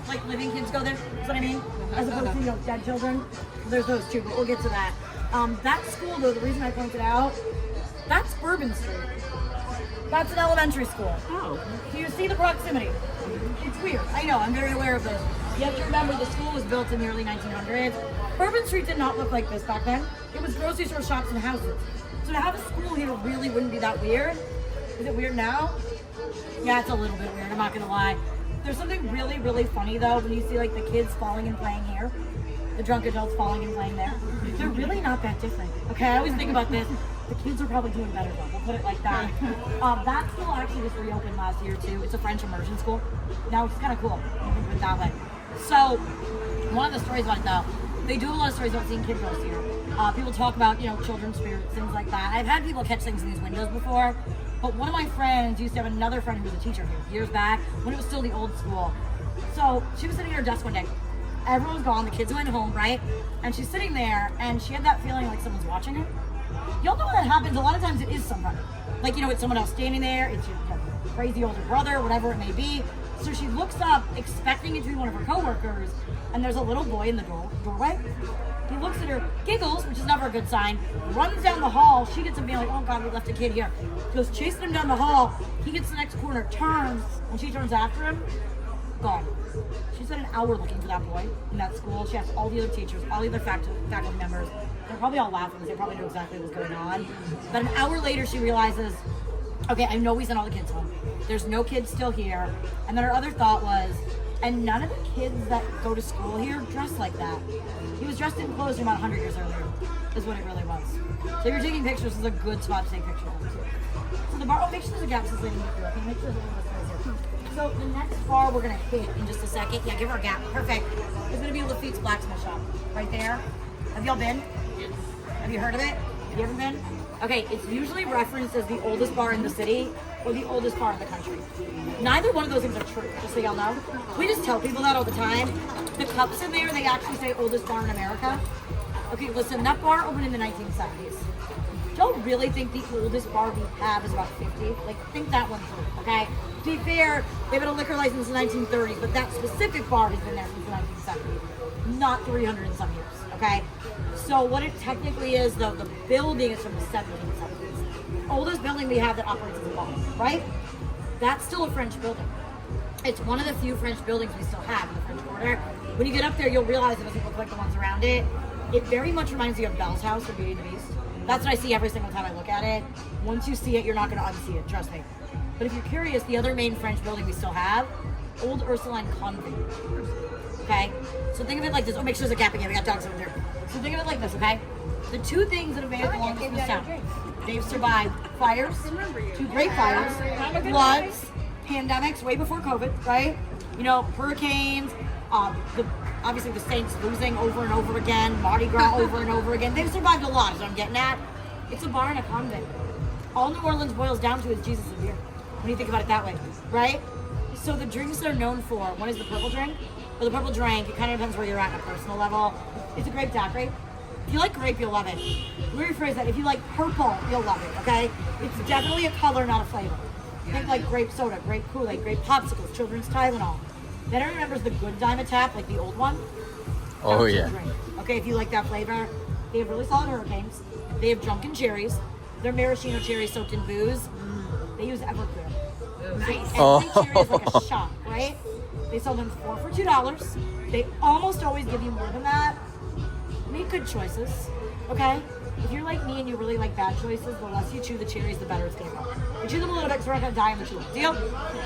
Like living kids go there, that's what I mean? As opposed to, dead children. There's those too, but we'll get to that. That school though, the reason I pointed out, that's Bourbon Street. That's an elementary school. Oh. Do you see the proximity? It's weird. I know, I'm very aware of this. You have to remember the school was built in the early 1900s. Bourbon Street did not look like this back then. It was grocery store shops and houses. So to have a school here really wouldn't be that weird. Is it weird now? Yeah, it's a little bit weird, I'm not gonna lie. There's something really, really funny though when you see like the kids falling and playing here. The drunk adults falling and playing there. They're really not that different. Okay, I always think about this. The kids are probably doing better though, we'll put it like that. That school actually just reopened last year too. It's a French immersion school. Now it's kind of cool, you can put it that way. So, one of the stories about it though, they do a lot of stories about seeing kid ghosts here. People talk about, children's spirits, things like that. I've had people catch things in these windows before, but one of my friends used to have another friend who was a teacher here years back when it was still the old school. So, she was sitting at her desk one day. Everyone was gone, the kids went home, right? And she's sitting there, and she had that feeling like someone's watching her. Y'all know when that happens, a lot of times it is somebody. Like, it's someone else standing there, it's your crazy older brother, whatever it may be. So she looks up, expecting it to be one of her coworkers, and there's a little boy in the doorway. He looks at her, giggles, which is never a good sign, runs down the hall. She gets him being like, oh God, we left a kid here. Goes chasing him down the hall. He gets to the next corner, turns, and she turns after him. Gone. She spent an hour looking for that boy in that school. She asked all the other teachers, all the other faculty members. They're probably all laughing because they probably knew exactly what was going on. But an hour later, she realizes, okay, I know we sent all the kids home. There's no kids still here. And then her other thought was, and none of the kids that go to school here dress like that. He was dressed in clothes from about 100 years earlier, is what it really was. So if you're taking pictures, this is a good spot to take pictures of. So the bar, make sure there's a gap since they didn't get through. Okay, make sure there's a little space here. So the next bar we're gonna hit in just a second, yeah, give her a gap, perfect. It's gonna be Lafitte's Blacksmith Shop, right there. Have y'all been? Yes. Have you heard of it? You haven't been? Okay, it's usually referenced as the oldest bar in the city or the oldest bar in the country. Neither one of those things are true, just so y'all know. We just tell people that all the time. The cups in there, they actually say oldest bar in America. Okay, listen, that bar opened in the 1970s. Don't really think the oldest bar we have is about 50. Like, think that one through, okay? To be fair, they've had a liquor license in the 1930s, but that specific bar has been there since the 1970s. Not 300 and some years, okay? So what it technically is, though, the building is from the 1770s. Oldest building we have that operates as a bar, right? That's still a French building. It's one of the few French buildings we still have in the French Quarter. When you get up there, you'll realize it doesn't look like the ones around it. It very much reminds you of Belle's house from Beauty and the Beast. That's what I see every single time I look at it. Once you see it, you're not going to unsee it, trust me. But if you're curious, the other main French building we still have, Old Ursuline Convent. Okay? So think of it like this. Oh, make sure there's a gap again. We got dogs over there. So think of it like this, okay? The two things that have made it the longest in this town. They've survived fires, 2 great fires, floods, pandemics way before COVID, right? Hurricanes, obviously the Saints losing over and over again, Mardi Gras over and over again. They've survived a lot, is what I'm getting at. It's a bar and a convent. All New Orleans boils down to is Jesus and beer, when you think about it that way, right? So the drinks they're known for, one is the purple drink, or the purple drink, it kind of depends where you're at on a personal level. It's a grape daiquiri. If you like grape, you'll love it. Let me rephrase that. If you like purple, you'll love it, okay? It's definitely a color, not a flavor. Think like grape soda, grape Kool-Aid, grape popsicles, children's Tylenol. Then it remembers the good Dimetap, like the old one. Oh, yeah. Drink. Okay, if you like that flavor. They have really solid hurricanes. They have drunken cherries. They're maraschino cherries soaked in booze. They use Everclear. Nice. So every cherry is like a shot, right? They sell them 4 for $2. They almost always give you more than that. Make good choices, okay? If you're like me and you really like bad choices, the less you chew the cherries, the better it's gonna go. You chew them a little bit so we're not gonna die in the chew. Deal?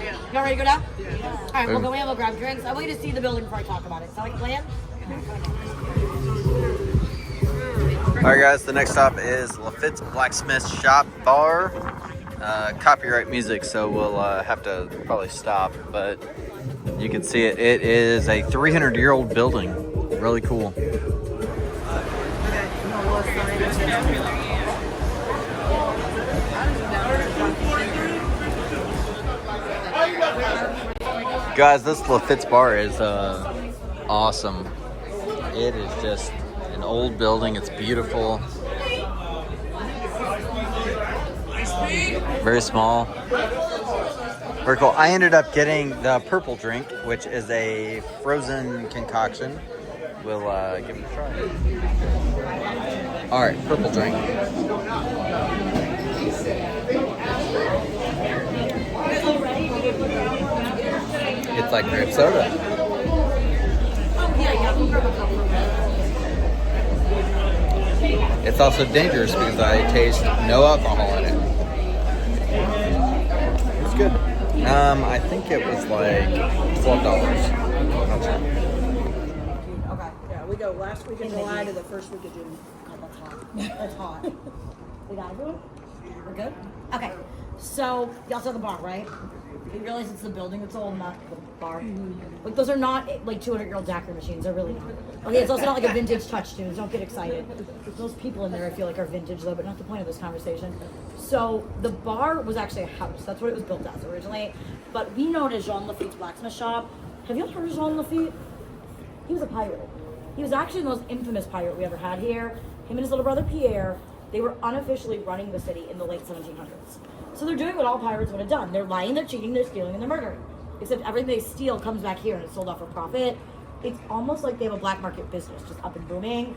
Yeah. Y'all ready to go down? Yeah. All right, we'll go in, we'll grab drinks. I want you to see the building before I talk about it. Is that like a plan? All right, guys, the next stop is Lafitte's Blacksmith Shop Bar. Copyright music, so we'll have to probably stop, but you can see it. It is a 300-year-old building. Really cool. Guys, this Lafitte's bar is awesome. It is just an old building. It's beautiful. Very small. Very cool. I ended up getting the purple drink, which is a frozen concoction. We'll give it a try. All right, purple drink. It's like grape soda. It's also dangerous because I taste no alcohol in it. It's good. I think it was like $12. Not sure. Okay. Yeah, we go last week in July to the first week of June. God, that's hot. That's hot. We got everyone? We're good? Okay. So, y'all saw the bar, right? You realize it's the building that's old, not the bar. Like, those are not like 200-year-old daiquiri machines. They're really not. Okay, it's also not like a vintage touch tunes. Don't get excited. Those people in there I feel like are vintage though, but not the point of this conversation. So the bar was actually a house. That's what it was built as originally. But we know it as Jean Lafitte's blacksmith shop. Have you ever heard of Jean Lafitte? He was a pirate. He was actually the most infamous pirate we ever had here. Him and his little brother Pierre, they were unofficially running the city in the late 1700s. So they're doing what all pirates would have done. They're lying, they're cheating, they're stealing, and they're murdering. Except everything they steal comes back here and it's sold off for profit. It's almost like they have a black market business just up and booming.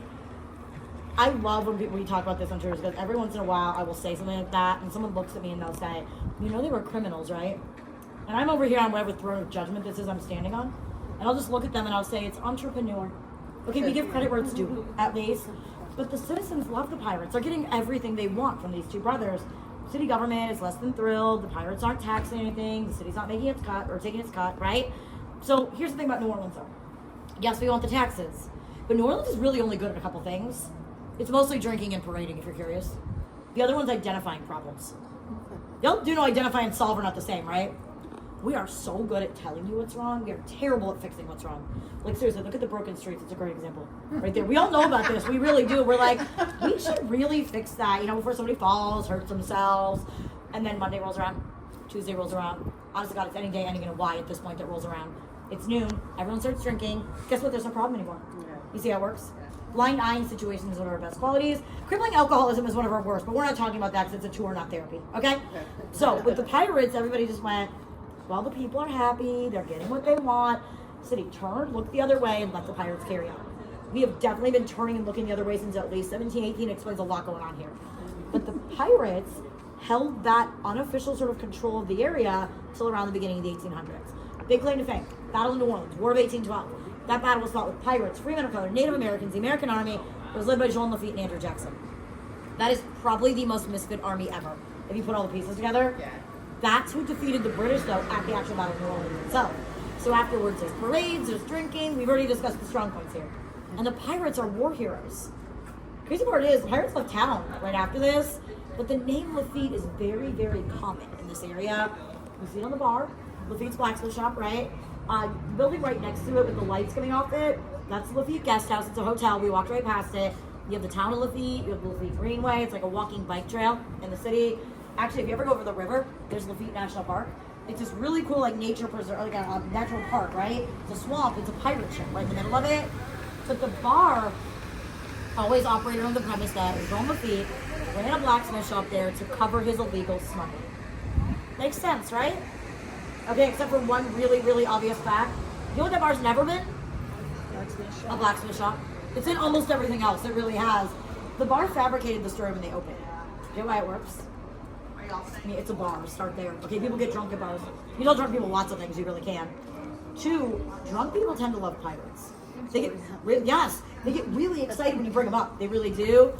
I love when we talk about this on tours because every once in a while I will say something like that and someone looks at me and they'll say, you know they were criminals, right? And I'm over here on whatever throne of judgment this is I'm standing on. And I'll just look at them and I'll say, it's entrepreneur. Okay, we give credit where it's due, at least. But the citizens love the pirates. They're getting everything they want from these two brothers. City government is less than thrilled. The pirates aren't taxing anything. The city's not making its cut or taking its cut, right? So here's the thing about New Orleans, though. Yes, we want the taxes. But New Orleans is really only good at a couple things. It's mostly drinking and parading, if you're curious. The other one's identifying problems. Y'all do know identify and solve are not the same, right? We are so good at telling you what's wrong. We are terrible at fixing what's wrong. Like, seriously, look at the broken streets. It's a great example right there. We all know about this. We really do. We're like, we should really fix that, you know, before somebody falls, hurts themselves. And then Monday rolls around. Tuesday rolls around. Honestly, God, it's any day, any why at this point that rolls around. It's noon. Everyone starts drinking. Guess what? There's no problem anymore. You see how it works? Blind eyeing situations is one of our best qualities. Crippling alcoholism is one of our worst, but we're not talking about that because it's a tour, not therapy. Okay? So, with the pirates, everybody just went, well, the people are happy, they're getting what they want. City turned, looked the other way, and let the pirates carry on. We have definitely been turning and looking the other way since at least 1718. Explains a lot going on here. But the pirates held that unofficial sort of control of the area till around the beginning of the 1800s. Big claim to fame. Battle of New Orleans, War of 1812. That battle was fought with pirates, free men of color, Native Americans, the American army. It was led by Jean Lafitte and Andrew Jackson. That is probably the most misfit army ever. If you put all the pieces together. Yeah. That's who defeated the British, though, at the actual Battle of New Orleans itself. So afterwards, there's parades, there's drinking. We've already discussed the strong points here. And the pirates are war heroes. Crazy part is, the pirates left town right after this, but the name Lafitte is very, very common in this area. You see it on the bar, Lafitte's blacksmith shop, right? The building right next to it with the lights coming off it, that's the Lafitte Guest House. It's a hotel. We walked right past it. You have the town of Lafitte, you have the Lafitte Greenway. It's like a walking bike trail in the city. Actually, if you ever go over the river, there's Lafitte National Park. It's this really cool, like, nature preserve, like a natural park, right? It's a swamp. It's a pirate ship right in the middle of it. But the bar always operated on the premise that Jean Lafitte ran a blacksmith shop there to cover his illegal smuggling. Makes sense, right? Okay, except for one really, really obvious fact. You know what that bar's never been? A blacksmith shop. It's in almost everything else. It really has. The bar fabricated the story when they opened. You know why it works? I mean, it's a bar. Start there. Okay, people get drunk at bars. You tell drunk people lots of things. You really can. 2, drunk people tend to love pirates. They get they get really excited when you bring them up. They really do.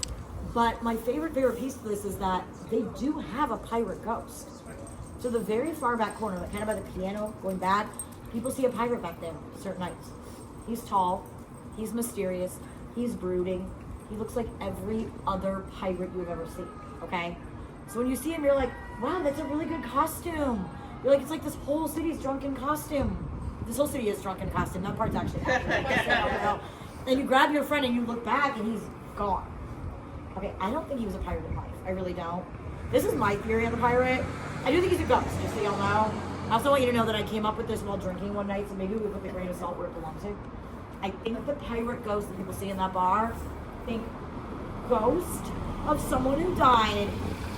But my favorite piece of this is that they do have a pirate ghost. So the very far back corner, like kind of by the piano going back, people see a pirate back there certain nights. He's tall. He's mysterious. He's brooding. He looks like every other pirate you've ever seen. Okay. So when you see him, you're like, wow, that's a really good costume. You're like, it's like this whole city's drunk in costume. This whole city is drunk in costume. That part's actually accurate. And you grab your friend and you look back and he's gone. Okay, I don't think he was a pirate in life. I really don't. This is my theory on the pirate. I do think he's a ghost, just so y'all know. I also want you to know that I came up with this while drinking one night, so maybe we put the grain of salt where it belongs to. I think the pirate ghost that people see in that bar, think ghost of someone who died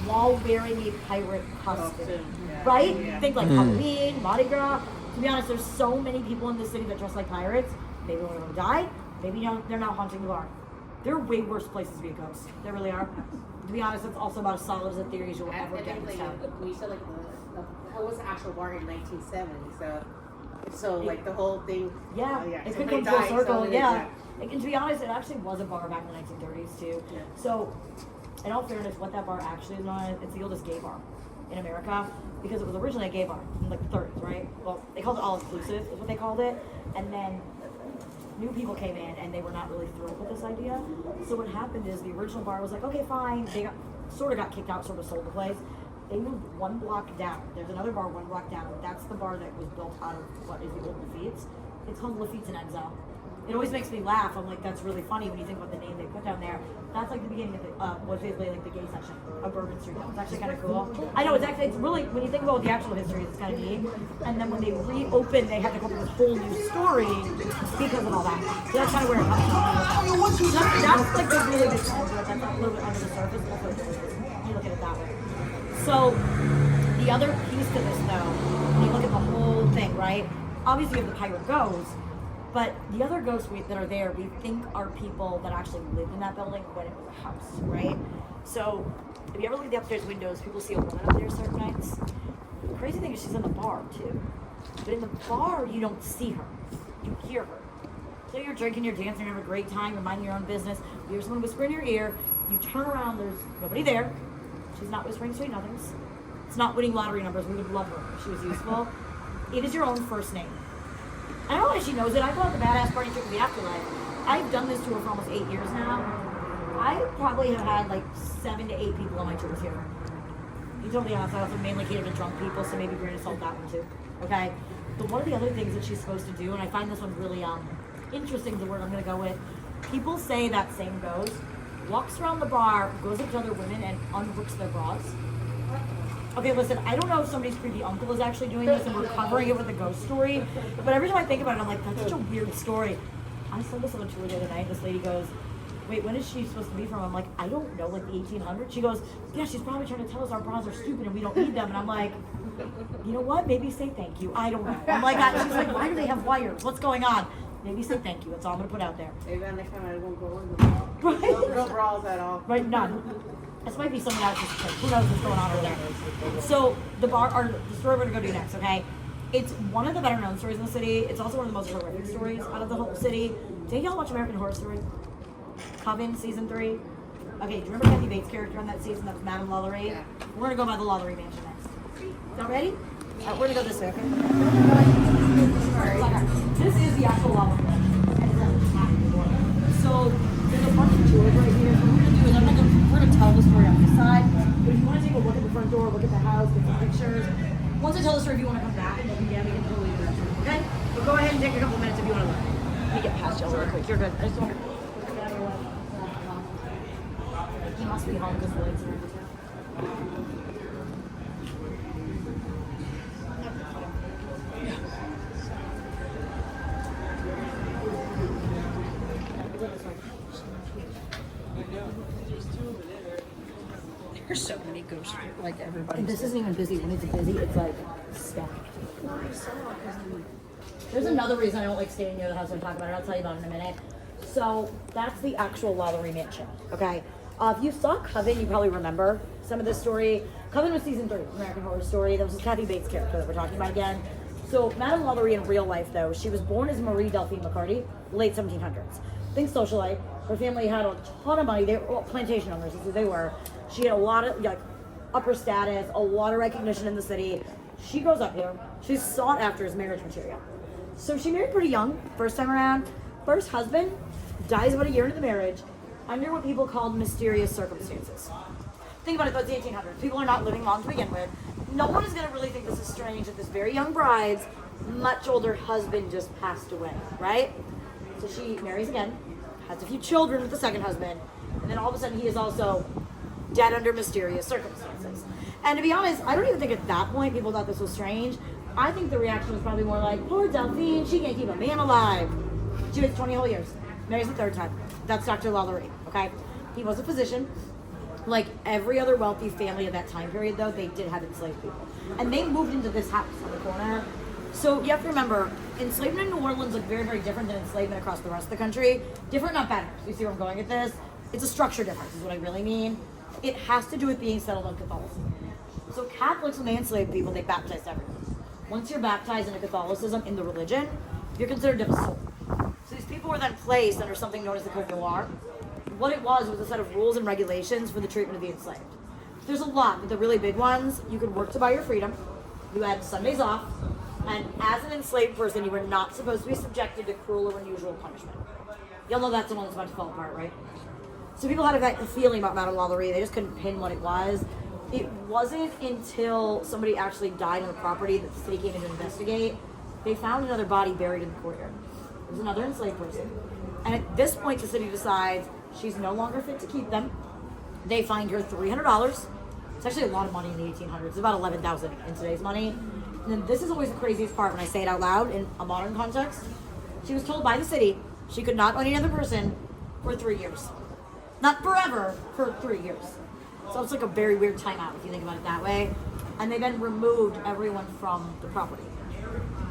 while wearing a pirate costume. Right? Yeah. Think like Halloween, Mardi Gras. To be honest, there's so many people in this city that dress like pirates. Maybe one of them died. Maybe they're not haunting the bar. There are way worse places to be a ghost. There really are. To be honest, it's also about as solid as a theory as you'll ever get in this town. We said like it was an actual bar in 1970, so like the whole thing. Yeah, it's been come full circle. And to be honest, it actually was a bar back in the 1930s too. Yeah. So, in all fairness, what that bar actually is known as, it's the oldest gay bar in America because it was originally a gay bar in like the 30s, right? Well, they called it all inclusive, is what they called it, and then new people came in and they were not really thrilled with this idea. So what happened is the original bar was like, okay, fine. They got kicked out, sort of sold the place. They moved one block down. There's another bar one block down. That's the bar that was built out of what is the old Lafitte's. It's called Lafitte's in Exile. It always makes me laugh. I'm like, that's really funny when you think about the name they put down there. That's like the beginning of the, was basically like the gay section of Bourbon Street. It's actually kind of cool. I know, it's really, when you think about the actual history, it's kind of neat. And then when they reopened, they had to come up with a whole new story because of all that. So that's kind of where it comes from. That's like the really big part of it. That's a little bit under the surface. You look at it that way. So the other piece to this though, when you look at the whole thing, right? Obviously you have the pirate ghosts, but the other ghosts that are there, we think are people that actually lived in that building when it was a house, right? So if you ever look at the upstairs windows, people see a woman up there certain nights. The crazy thing is she's in the bar too. But in the bar, you don't see her. You hear her. So you're drinking, you're dancing, you're having a great time, you're minding your own business. You hear someone whisper in your ear. You turn around, there's nobody there. She's not whispering sweet nothings. It's not winning lottery numbers. We would love her if she was useful. It is your own first name. I don't know why she knows it. I go out the badass party trick of the afterlife. I've done this tour for almost 8 years now. I probably have had like 7 to 8 people on my tours here. To be totally honest, I also mainly cater to drunk people, so maybe grain of salt that one too. Okay? But one of the other things that she's supposed to do, and I find this one really interesting, is the word I'm going to go with. People say that same ghost walks around the bar, goes up to other women, and unhooks their bras. Okay, listen, I don't know if somebody's creepy uncle is actually doing this and we're covering it with a ghost story, but every time I think about it, I'm like, that's such a weird story. I saw this on a tour the other night. This lady goes, wait, when is she supposed to be from? I'm like, I don't know, like the 1800s? She goes, yeah, she's probably trying to tell us our bras are stupid and we don't need them. And I'm like, you know what? Maybe say thank you. I don't know. I'm like, she's like, why do they have wires? What's going on? Maybe say thank you. That's all I'm going to put out there. Maybe next time I won't go in the no bras at all. Right, none. This might be someone else's trick. Who knows what's going on over there? So the story we're gonna go do next, okay? It's one of the better known stories in the city. It's also one of the most horrific stories out of the whole city. Did y'all watch American Horror Story? Coven season 3. Okay, do you remember Kathy Bates' character on that season? That's Madame LaLaurie. Yeah. We're gonna go by the LaLaurie Mansion next. Y'all ready? We're gonna go this way, okay? This is the actual LaLaurie Mansion. So there's a bunch of tours right here. So what we're gonna do is we're gonna tell the story on this side. But if you want to take a look at the front door, look at the house, get some pictures. Once I tell the story, if you want to come back and look again, we can totally do that. Okay? But go ahead and take a couple minutes if you want to look. Let me get past y'all real quick. You're good. I just want to get out of your way. He must be home because the lights are in. There's so many ghosts, like everybody. And this isn't even busy. When it's busy, it's like stacked. There's another reason I don't like staying near the house I'm talking about it. I'll tell you about it in a minute. So that's the actual LaLaurie Mansion. Okay. If you saw Coven, you probably remember some of this story. Coven was season 3, American Horror Story. That was Kathy Bates' character that we're talking about again. So Madame LaLaurie in real life, though, she was born as Marie Delphine McCarty, late 1700s. Think socialite. Her family had a ton of money. They were plantation owners, is who they were. She had a lot of like upper status, a lot of recognition in the city. She goes up here. She's sought after as marriage material. So she married pretty young, first time around. First husband dies about a year into the marriage under what people called mysterious circumstances. Think about it, though, it's the 1800s. People are not living long to begin with. No one is going to really think this is strange that this very young bride's much older husband just passed away, right? So she marries again, has a few children with the second husband, and then all of a sudden he is also dead under mysterious circumstances. And to be honest, I don't even think at that point people thought this was strange. I think the reaction was probably more like, poor Delphine, she can't keep a man alive. She waits 20 whole years. Marries the third time. That's Dr. Lalaurie, okay? He was a physician. Like every other wealthy family of that time period, though, they did have enslaved people. And they moved into this house on the corner. So you have to remember, enslavement in New Orleans looked very, very different than enslavement across the rest of the country. Different, not better. You see where I'm going with this? It's a structure difference is what I really mean. It has to do with being settled on Catholicism. So Catholics, when they enslaved people, they baptized everyone. Once you're baptized into Catholicism, in the religion, you're considered to have a soul. So these people were then placed under something known as the Code Noir. What it was a set of rules and regulations for the treatment of the enslaved. There's a lot, but the really big ones, you could work to buy your freedom, you had Sundays off, and as an enslaved person, you were not supposed to be subjected to cruel or unusual punishment. Y'all know that's the one that's about to fall apart, right? So people had a feeling about Madame Lalaurie, they just couldn't pin what it was. It wasn't until somebody actually died on the property that the city came in to investigate. They found another body buried in the courtyard. It was another enslaved person. And at this point, the city decides she's no longer fit to keep them. They find her $300. It's actually a lot of money in the 1800s. It's about $11,000 in today's money. And then this is always the craziest part when I say it out loud in a modern context. She was told by the city she could not own any other person for 3 years. Not forever, for 3 years. So it's like a very weird timeout if you think about it that way. And they then removed everyone from the property.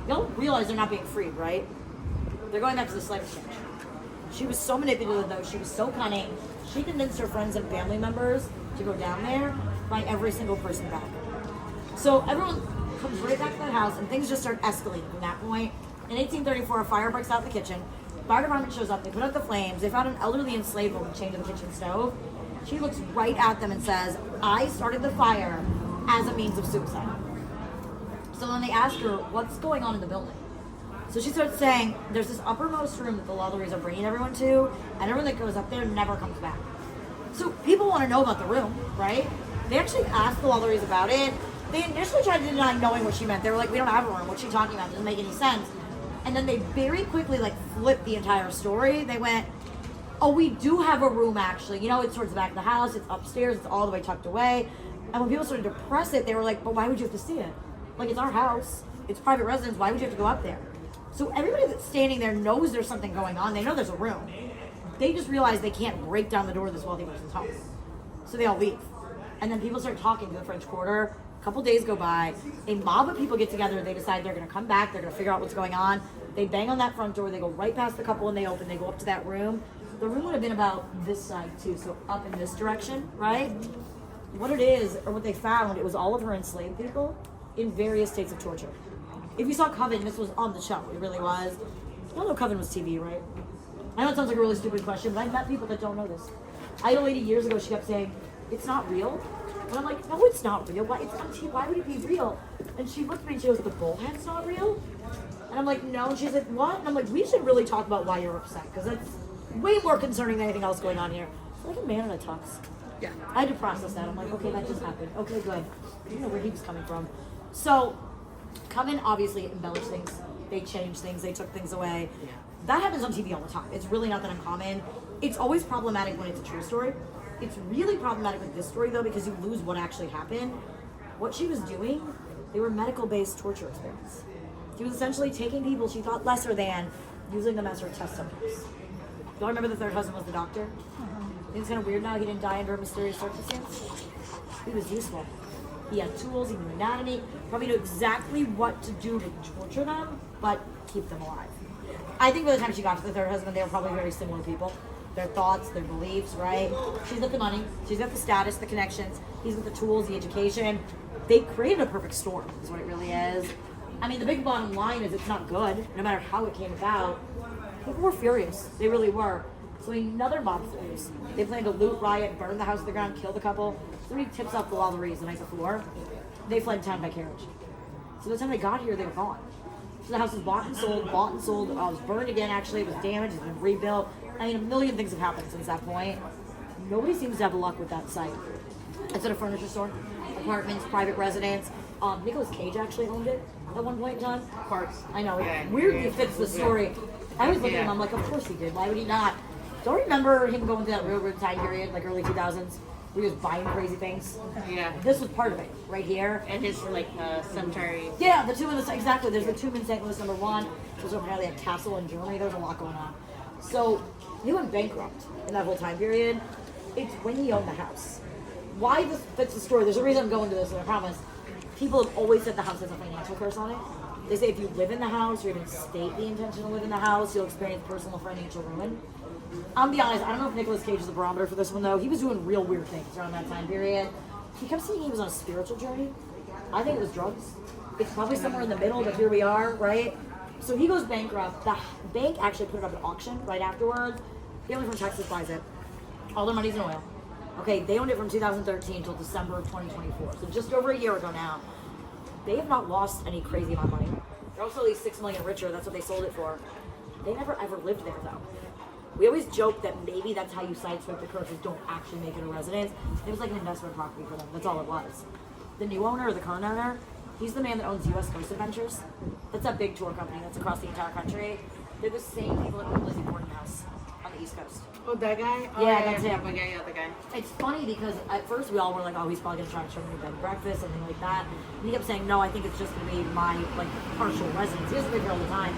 Y'all realize they're not being freed, right? They're going back to the slave exchange. She was so manipulative though, she was so cunning. She convinced her friends and family members to go down there, buy every single person back. So everyone comes right back to that house and things just start escalating from that point. In 1834, a fire breaks out in the kitchen. Fire department shows up, they put out the flames, they found an elderly enslaved woman chained to the kitchen stove. She looks right at them and says, I started the fire as a means of suicide. So then they ask her, what's going on in the building? So she starts saying, there's this uppermost room that the Lalauries are bringing everyone to, and everyone that goes up there never comes back. So people want to know about the room, right? They actually asked the Lalauries about it. They initially tried to deny knowing what she meant. They were like, we don't have a room. What's she talking about? It doesn't make any sense. And then they very quickly flipped the entire story. They went, oh, we do have a room actually. You know, it's towards the back of the house. It's upstairs. It's all the way tucked away. And when people started to press it, they were like, but why would you have to see it? Like, it's our house. It's private residence. Why would you have to go up there? So everybody that's standing there knows there's something going on. They know there's a room. They just realize they can't break down the door of this wealthy person's house. So they all leave. And then people start talking to the French Quarter. A couple days go by. A mob of people get together. They decide they're going to come back. They're going to figure out what's going on. They bang on that front door. They go right past the couple and they open. They go up to that room. The room would have been about this side too. So up in this direction, right? What it is, or what they found, it was all of her enslaved people in various states of torture. If you saw Coven, this was on the show. It really was. You all know Coven was TV, right? I know it sounds like a really stupid question, but I met people that don't know this. I had a lady years ago, she kept saying, it's not real. And I'm like, no, it's not real. Why? It's on TV. Why would it be real? And she looked at me and she goes, the bullhead's not real? And I'm like, no. And she's like, what? And I'm like, we should really talk about why you're upset, because that's way more concerning than anything else going on here. It's like a man in a tux. Yeah. I had to process that. I'm like, okay, that just happened. Okay, good. I didn't know where he was coming from. So, Coven obviously embellished things. They changed things. They took things away. Yeah. That happens on TV all the time. It's really not that uncommon. It's always problematic when it's a true story. It's really problematic with this story, though, because you lose what actually happened. What she was doing, they were medical-based torture experiments. She was essentially taking people she thought lesser than, using them as her test subjects. Y'all remember the third husband was the doctor? I think it's kind of weird now he didn't die under a mysterious circumstance. He was useful. He had tools, he knew anatomy, probably knew exactly what to do to torture them, but keep them alive. I think by the time she got to the third husband, they were probably very similar people. Their thoughts, their beliefs, right? She's got the money, she's got the status, the connections, he's got the tools, the education. They created a perfect storm, is what it really is. I mean, the big bottom line is it's not good, no matter how it came about. People were furious, they really were. So another mob flees. They planned to loot, riot, burn the house to the ground, kill the couple. Somebody tips off the Lalauries the night before. They fled town by carriage. So by the time they got here, they were gone. So the house was bought and sold, it was burned again actually, it was damaged, it's been rebuilt. I mean, a million things have happened since that point. Nobody seems to have luck with that site. It's at a furniture store, apartments, private residence. Nicolas Cage actually owned it at one point in time. Parts. I know, it weirdly fits the story. I was looking at him, I'm like, of course he did, why would he not? Don't remember him going through that real weird time period, like early 2000s, He was buying crazy things. Yeah. This was part of it, right here. And his like cemetery. Yeah, the tomb in the exactly. There's the tomb in St. Louis, number 1. There's apparently a castle in Germany. There's a lot going on. So he went bankrupt in that whole time period. It's when he owned the house. Why this fits the story? There's a reason I'm going to this, and I promise. People have always said the house has a financial curse on it. They say if you live in the house or even state the intention to live in the house, you'll experience personal financial ruin. I'll be honest, I don't know if Nicolas Cage is the barometer for this one though. He was doing real weird things around that time period. He kept saying he was on a spiritual journey. I think it was drugs. It's probably somewhere in the middle, but here we are, right? So he goes bankrupt. The bank actually put it up at auction right afterwards. Family from Texas buys it. All their money's in oil. Okay, they owned it from 2013 until December of 2024. So just over a year ago now. They have not lost any crazy amount of money. They're also at least $6 million richer. That's what they sold it for. They never ever lived there though. We always joke that maybe that's how you sideswipe the curses, don't actually make it a residence. It was like an investment property for them. That's all it was. The new owner, or the current owner, he's the man that owns U.S. Coast Adventures. That's a big tour company that's across the entire country. They're the same people that own Lizzie Borden House on the East Coast. Oh, that guy? Oh, Yeah, that's him. Yeah, the guy. It's funny because at first we all were like, oh, he's probably going to try to show me a bed and breakfast, something like that. And he kept saying, no, I think it's just going to be my, like, partial residence. He doesn't live here all the time.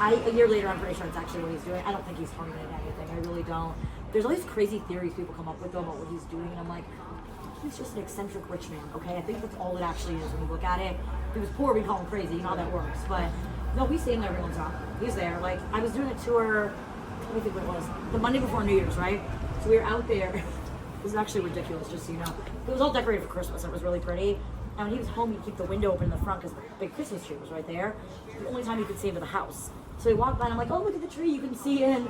A year later, I'm pretty sure it's actually what he's doing. I don't think he's targeting anything. I really don't. There's all these crazy theories people come up with, though, about what he's doing. And I'm like, he's just an eccentric rich man, okay? I think that's all it actually is when you look at it. If he was poor, we'd call him crazy. You know how that works. But, no, we see him every once in a while. He's there. Like, I was doing a tour, let me think what it was. The Monday before New Year's, right? So we were out there. This is actually ridiculous, just so you know. It was all decorated for Christmas. It was really pretty. And when he was home, he'd keep the window open in the front because the big Christmas tree was right there. The only time you could see into the house. So we walked by and I'm like, oh, look at the tree. You can see in.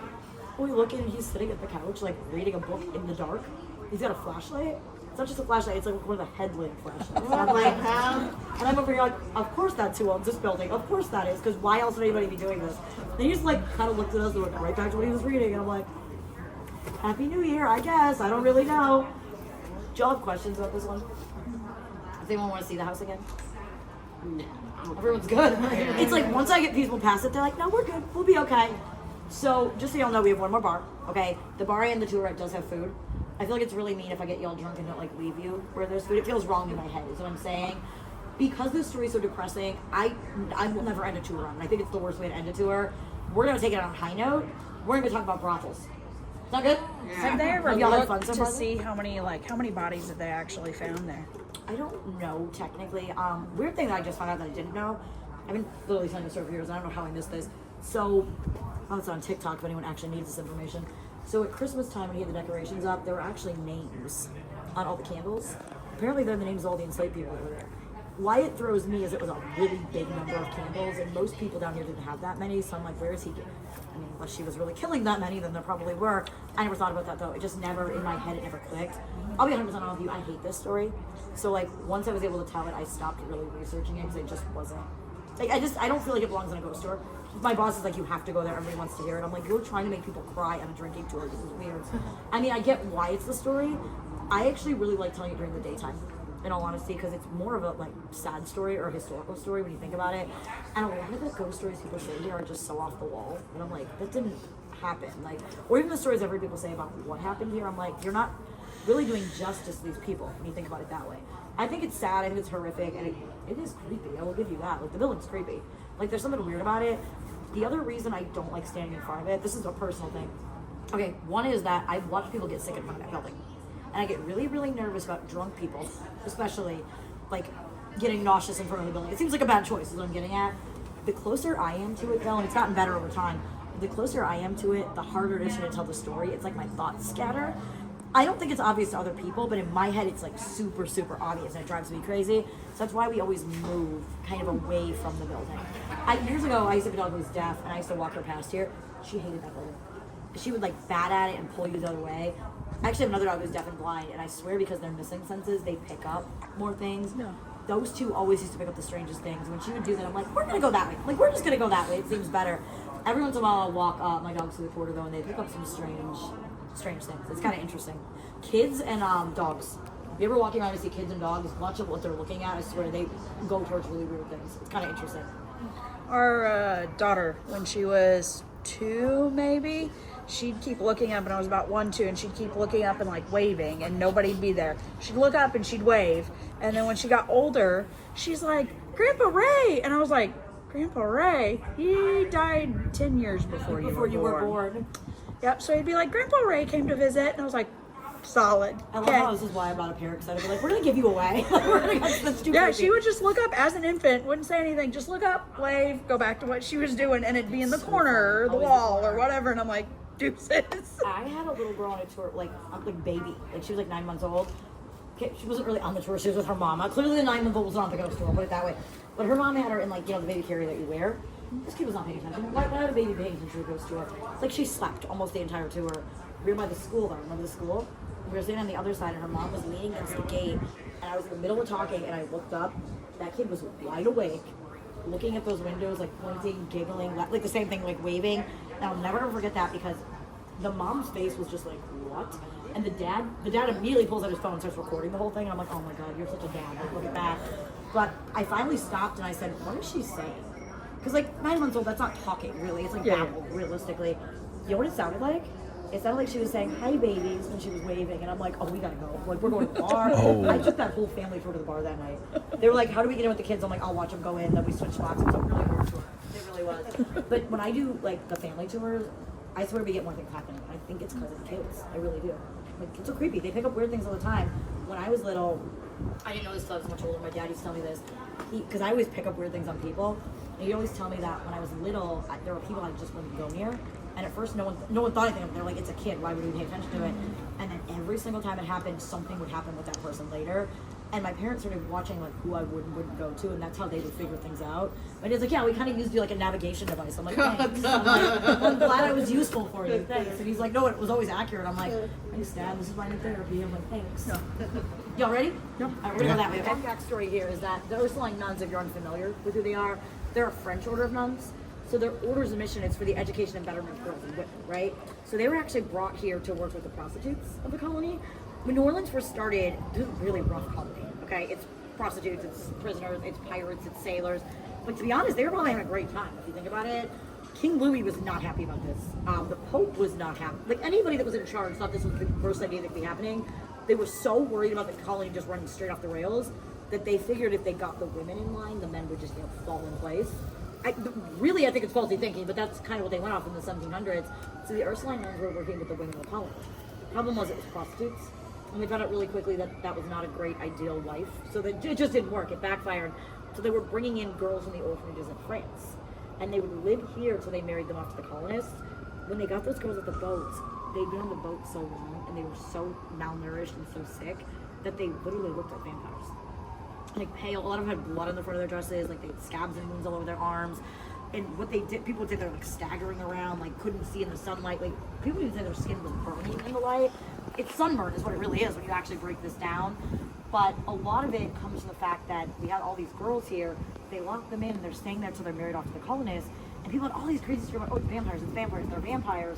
We look in and he's sitting at the couch, like reading a book in the dark. He's got a flashlight. It's not just a flashlight, it's like one of the headlamp flashlights. And I'm like, and I'm over here like, of course that's who owns this building. Of course that is, because why else would anybody be doing this? And he just like kind of looked at us and went right back to what he was reading. And I'm like, Happy New Year, I guess. I don't really know. Do y'all have questions about this one? Does anyone want to see the house again? No. Everyone's good. It's like once I get people past it, they're like, no, we're good. We'll be okay. So just so y'all know, we have one more bar. Okay, the bar and the tour does have food. I feel like it's really mean if I get y'all drunk and don't like leave you where there's food. It feels wrong in my head, is what I'm saying. Because this story's so depressing, I will never end a tour on it. I think it's the worst way to end a tour. We're gonna take it on a high note. We're gonna talk about brothels. Is that good? Yeah. Have they ever Have y'all had looked fun so to far? see how many bodies have they actually found there? I don't know technically. Weird thing that I just found out that I didn't know. I've been literally telling this story for years. I don't know how I missed this. So, it's on TikTok if anyone actually needs this information. So at Christmas time when he had the decorations up, there were actually names on all the candles. Apparently they're the names of all the enslaved people that were there. Why it throws me is it was a really big number of candles, and most people down here didn't have that many. So I'm like, where is he? I mean, unless she was really killing that many, then there probably were. I never thought about that though. It just never, in my head, it never clicked. I'll be 100% honest with you, I hate this story. So like, once I was able to tell it, I stopped really researching it because it just wasn't. Like, I don't feel like it belongs in a ghost tour. My boss is like, you have to go there, everybody wants to hear it. I'm like, you're trying to make people cry on a drinking tour. This is weird. I mean, I get why it's the story. I actually really like telling it during the daytime, in all honesty, because it's more of a like sad story or a historical story when you think about it. And a lot of the ghost stories people say here are just so off the wall. And I'm like, that didn't happen. Like, or even the stories I've heard people say about what happened here, I'm like, you're not really doing justice to these people when you think about it that way. I think it's sad, I think it's horrific, and it is creepy, I will give you that. Like, the building's creepy. Like, there's something weird about it. The other reason I don't like standing in front of it, this is a personal thing. Okay, one is that I've watched people get sick in front of that building. And I get really, really nervous about drunk people, especially, like, getting nauseous in front of the building. It seems like a bad choice, is what I'm getting at. The closer I am to it, though, and it's gotten better over time, the closer I am to it, the harder it is to tell the story. It's like my thoughts scatter. I don't think it's obvious to other people, but in my head, it's like super, super obvious, and it drives me crazy. So that's why we always move kind of away from the building. Years ago, I used to have a dog who was deaf, and I used to walk her past here. She hated that building. She would like bat at it and pull you the other way. I actually have another dog who's deaf and blind, and I swear because they're missing senses, they pick up more things. No. Those two always used to pick up the strangest things. When she would do that, I'm like, we're gonna go that way. Like, we're just gonna go that way. It seems better. Every once in a while, I'll walk my dogs through the corridor though, and they pick up some strange things. It's kind of interesting. Kids and dogs. If you ever walking around and see kids and dogs, much of what they're looking at, I swear they go towards really weird things. It's kind of interesting. Our daughter, when she was 2 maybe, she'd keep looking up, and I was about 1, 2, and she'd keep looking up and like waving, and nobody'd be there. She'd look up and she'd wave, and then when she got older, she's like, Grandpa Ray, and I was like, Grandpa Ray, he died 10 years before you were born. Yep. So he'd be like, Grandpa Ray came to visit, and I was like, solid. I love how this is why I brought up here, because I'd be like, we're gonna give you away. Yeah, she would just look up as an infant, wouldn't say anything, just look up, wave, go back to what she was doing, and it'd be in the corner or the wall or whatever, and I'm like, deuces. I had a little girl on a tour, like baby, like she was like 9 months old. Okay, she wasn't really on the tour, she was with her mama. Clearly the 9-month-old was not on the ghost tour, I'll put it that way. But her mom had her in like, the baby carrier that you wear. This kid was not paying attention. Why would a baby paying attention to a ghost tour? It's like she slept almost the entire tour. We were by the school though, remember the school? We were sitting on the other side, and her mom was leaning against the gate, and I was in the middle of talking, and I looked up. That kid was wide awake, looking at those windows, like pointing, giggling, like the same thing, like waving. And I'll never forget that, because the mom's face was just like, what? And the dad immediately pulls out his phone and starts recording the whole thing. And I'm like, oh my God, you're such a dad. Like, look at that. But I finally stopped and I said, what is she saying? Because like 9 months old, that's not talking really. It's like babble, realistically. You know what it sounded like? It sounded like she was saying, hi babies, when she was waving. And I'm like, oh, we gotta go. Like, we're going to the bar. I took that whole family tour to the bar that night. They were like, how do we get in with the kids? I'm like, I'll watch them go in. Then we switch spots. It was a really weird tour. It really was. But when I do like the family tours, I swear we get more things happening. I think it's because of the kids. I really do. Like, kids are creepy. They pick up weird things all the time. When I was little, I didn't know this until I was much older. My dad used to tell me this. Because I always pick up weird things on people. And he'd always tell me that when I was little, there were people I just wouldn't go near. And at first, no one thought anything of it. They were like, it's a kid. Why would we pay attention to it? And then every single time it happened, something would happen with that person later. And my parents started watching like who I would and wouldn't go to, and that's how they would figure things out. But it's like, yeah, we kind of used you like a navigation device. I'm like, thanks. I'm glad I was useful for you. Thanks. And he's like, no, it was always accurate. I'm like, thanks, Dad. This is my new therapy. I'm like, thanks. Y'all ready? No. All right, we're gonna go that way. The backstory here is that the Ursuline nuns, if you're unfamiliar with who they are, they're a French order of nuns. So their orders of mission is for the education and betterment of girls and women, right? So they were actually brought here to work with the prostitutes of the colony. When New Orleans first started, this was a really rough colony, okay? It's prostitutes, it's prisoners, it's pirates, it's sailors. But to be honest, they were probably having a great time, if you think about it. King Louis was not happy about this. The Pope was not happy. Like, anybody that was in charge thought this was the worst idea that could be happening. They were so worried about the colony just running straight off the rails that they figured if they got the women in line, the men would just, fall in place. I think it's faulty thinking, but that's kind of what they went off in the 1700s. So the Ursuline nuns were working with the women of the colony. The problem was it was prostitutes. And they found out really quickly that that was not a great ideal life. So it just didn't work. It backfired. So they were bringing in girls from the orphanages in France. And they would live here until they married them off to the colonists. When they got those girls at the boats, they'd been on the boat so long and they were so malnourished and so sick that they literally looked like vampires. Like pale, a lot of them had blood on the front of their dresses, like they had scabs and wounds all over their arms. And what they did, people would say they're like staggering around, like couldn't see in the sunlight. Like people would say their skin was burning in the light. It's sunburn is what it really is when you actually break this down. But a lot of it comes from the fact that we had all these girls here, they locked them in, and they're staying there until they're married off to the colonists. And people had all these crazy stories about, oh, it's vampires, they're vampires.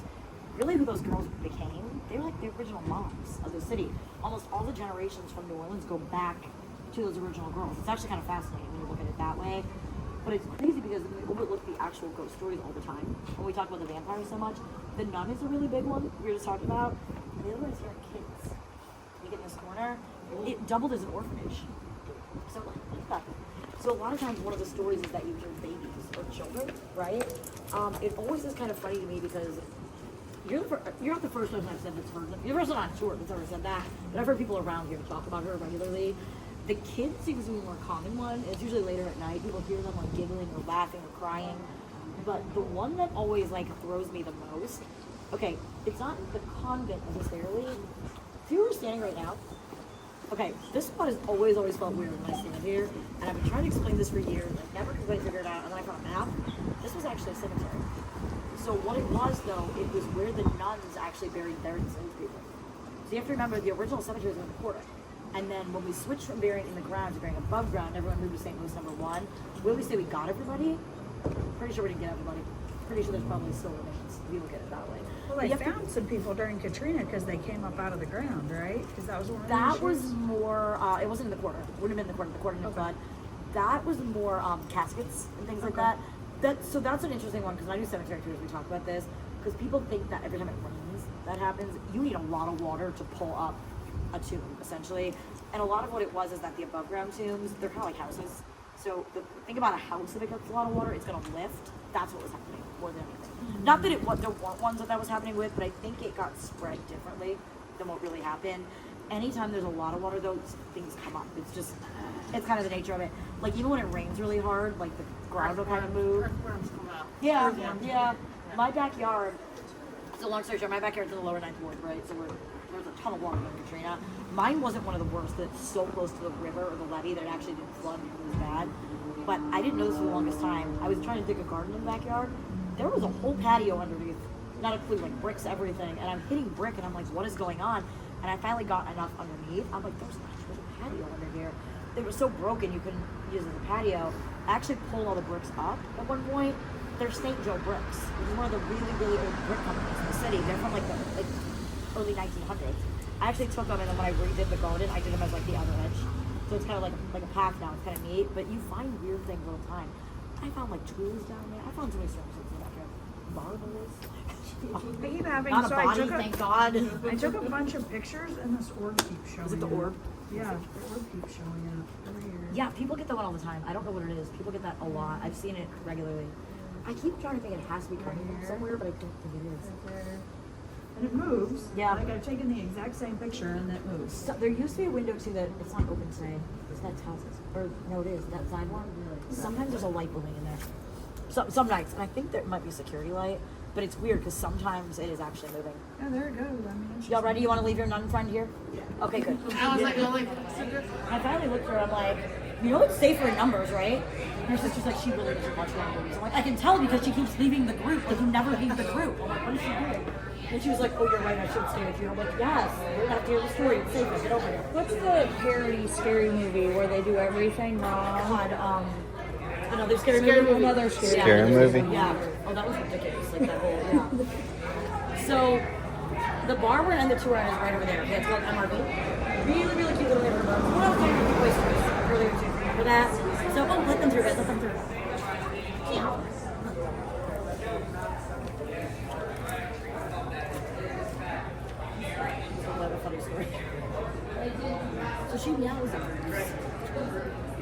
Really who those girls became, they were like the original moms of the city. Almost all the generations from New Orleans go back to those original girls. It's actually kind of fascinating when you look at it that way. But it's crazy because we overlook the actual ghost stories all the time. When we talk about the vampires so much, the nun is a really big one we were just talking about. And the other one is here are kids. You get in this corner, it doubled as an orphanage. So like that. So a lot of times one of the stories is that you hear babies or children, right? It always is kind of funny to me because you're not the first person I've said that's heard that. You're the first one on tour that's ever said that. But I've heard people around here talk about her regularly. The kids seems to be a more common one. It's usually later at night. People hear them like giggling or laughing or crying. But the one that always like throws me the most, okay, it's not the convent necessarily. If you were standing right now, okay, this spot has always felt weird when I stand here. And I've been trying to explain this for years. I never could quite figure it out. And then I found a map. This was actually a cemetery. So what it was though, it was where the nuns actually buried their enslaved people. So you have to remember the original cemetery was in the quarter. And then when we switched from burying in the ground to burying above ground, everyone moved to St. Louis #1. Will we say we got everybody? Pretty sure we didn't get everybody. Pretty sure there's probably still remains if you look at it that way. Well, they found some people during Katrina because they came up out of the ground, right? Because that was one of the That issues. was more, it wasn't in the quarter. Wouldn't have been in the quarter, but that was more caskets and things like that. That's an interesting one because I do cemetery tours. We talk about this because people think that every time it rains, that happens. You need a lot of water to pull up a tomb, essentially. And a lot of what it was is that the above ground tombs, they're kind of like houses. So think about a house that it gets a lot of water, it's going to lift. That's what was happening more than anything. Not that there weren't ones that was happening with, but I think it got spread differently than what really happened. Anytime there's a lot of water, though, things come up. It's kind of the nature of it. Like, even when it rains really hard, like, the ground will kind of move. Earthworms come out. Yeah. My backyard, so long story short, my backyard's in the lower 9th ward, right? So there's a ton of water from Katrina. Mine wasn't one of the worst, that's so close to the river or the levee that it actually didn't flood and it was bad. But I didn't know this for the longest time. I was trying to dig a garden in the backyard. There was a whole patio underneath, not a clue, like bricks, everything. And I'm hitting brick and I'm like, what is going on? And I finally got enough underneath. I'm like, there's a patio under here. They were so broken you couldn't use it as a patio. I actually pulled all the bricks up at one point. They're St. Joe Bricks, which is one of the really, really old brick companies in the city. They're from like the early 1900s. I actually took them, and then when I redid the garden, I did them as like the other edge. So it's kind of like a path now. It's kind of neat, but you find weird things all the time. I found like tools down there. I found so many services in the backyard. Marbles. I keep having, Not a so body, thank God. I took a bunch of pictures and this orb keeps showing Is it the up. orb? Yeah, the orb keeps showing up over here. Yeah, people get that one all the time. I don't know what it is. People get that a lot. I've seen it regularly. I keep trying to think it has to be coming from somewhere, but I don't think it is. And it moves. Yeah. Like I've taken the exact same picture and it moves. So, there used to be a window too that it's not open today. It's that houses, or no, it is that side one. Sometimes there's a light blooming in there. Some nights, and I think there might be a security light, but it's weird because sometimes it is actually moving. Yeah, there it goes. I mean, it's Y'all ready? You want to leave your nun friend here? Yeah. Okay, good. I was like, oh, like, I finally looked at her. I'm like, you know it's safer in numbers, right? And her sister's like, she really doesn't watch horror movies. I'm like, I can tell because she keeps leaving the group. Like, you never leave the group. I'm like, what is she doing? And she was like, oh, you're right, I should stay with you. I'm like, yes, we're gonna have to hear the story. It's safer. Get over here. What's the parody scary movie where they do everything wrong? God, another scary movie. Another scary Scary movie? Yeah. Oh, that was ridiculous. Like that whole, yeah. So, the bar we're in the tour is right over there. Okay, it's called MRB. Really, really cute little neighborhood bar. One of my favorite oysters earlier too. Remember that? So, oh, let them through, guys. Let them through. Yeah. Funny story. So she meows at us.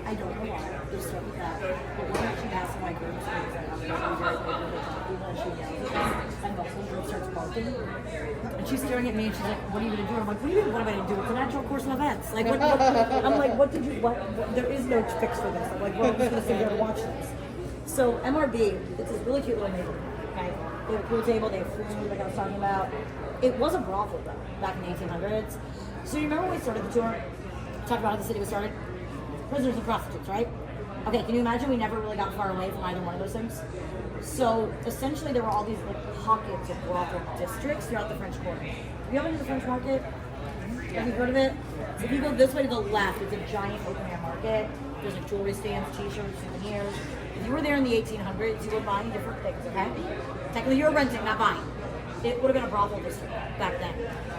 I don't know why. There's stuff with that. But one night she asked my girl, she meows at us. And the whole group starts barking. And she's staring at me and she's like, what are you going to do? I'm like, what do you mean, what am I going to do? It's a natural course of events. Like, what I'm like, what, there is no fix for this. I'm like, well, I'm just going to sit here and watch this. So MRB, it's this really cute little neighborhood. Okay? They have a pool table, they have food, like I was talking about. It was a brothel though, back in the 1800s. So you remember when we started the tour? Talked about how the city was started? Prisoners and prostitutes, right? Okay, can you imagine we never really got far away from either one of those things? So essentially there were all these like pockets of brothel districts throughout the French Quarter. Have you ever been to the French Market? Have you heard of it? So if you go this way to the left, it's a giant open air market. There's like jewelry stands, t-shirts, souvenirs. If you were there in the 1800s, you were buying different things, okay? Technically you were renting, not buying. It would have been a brothel district back then.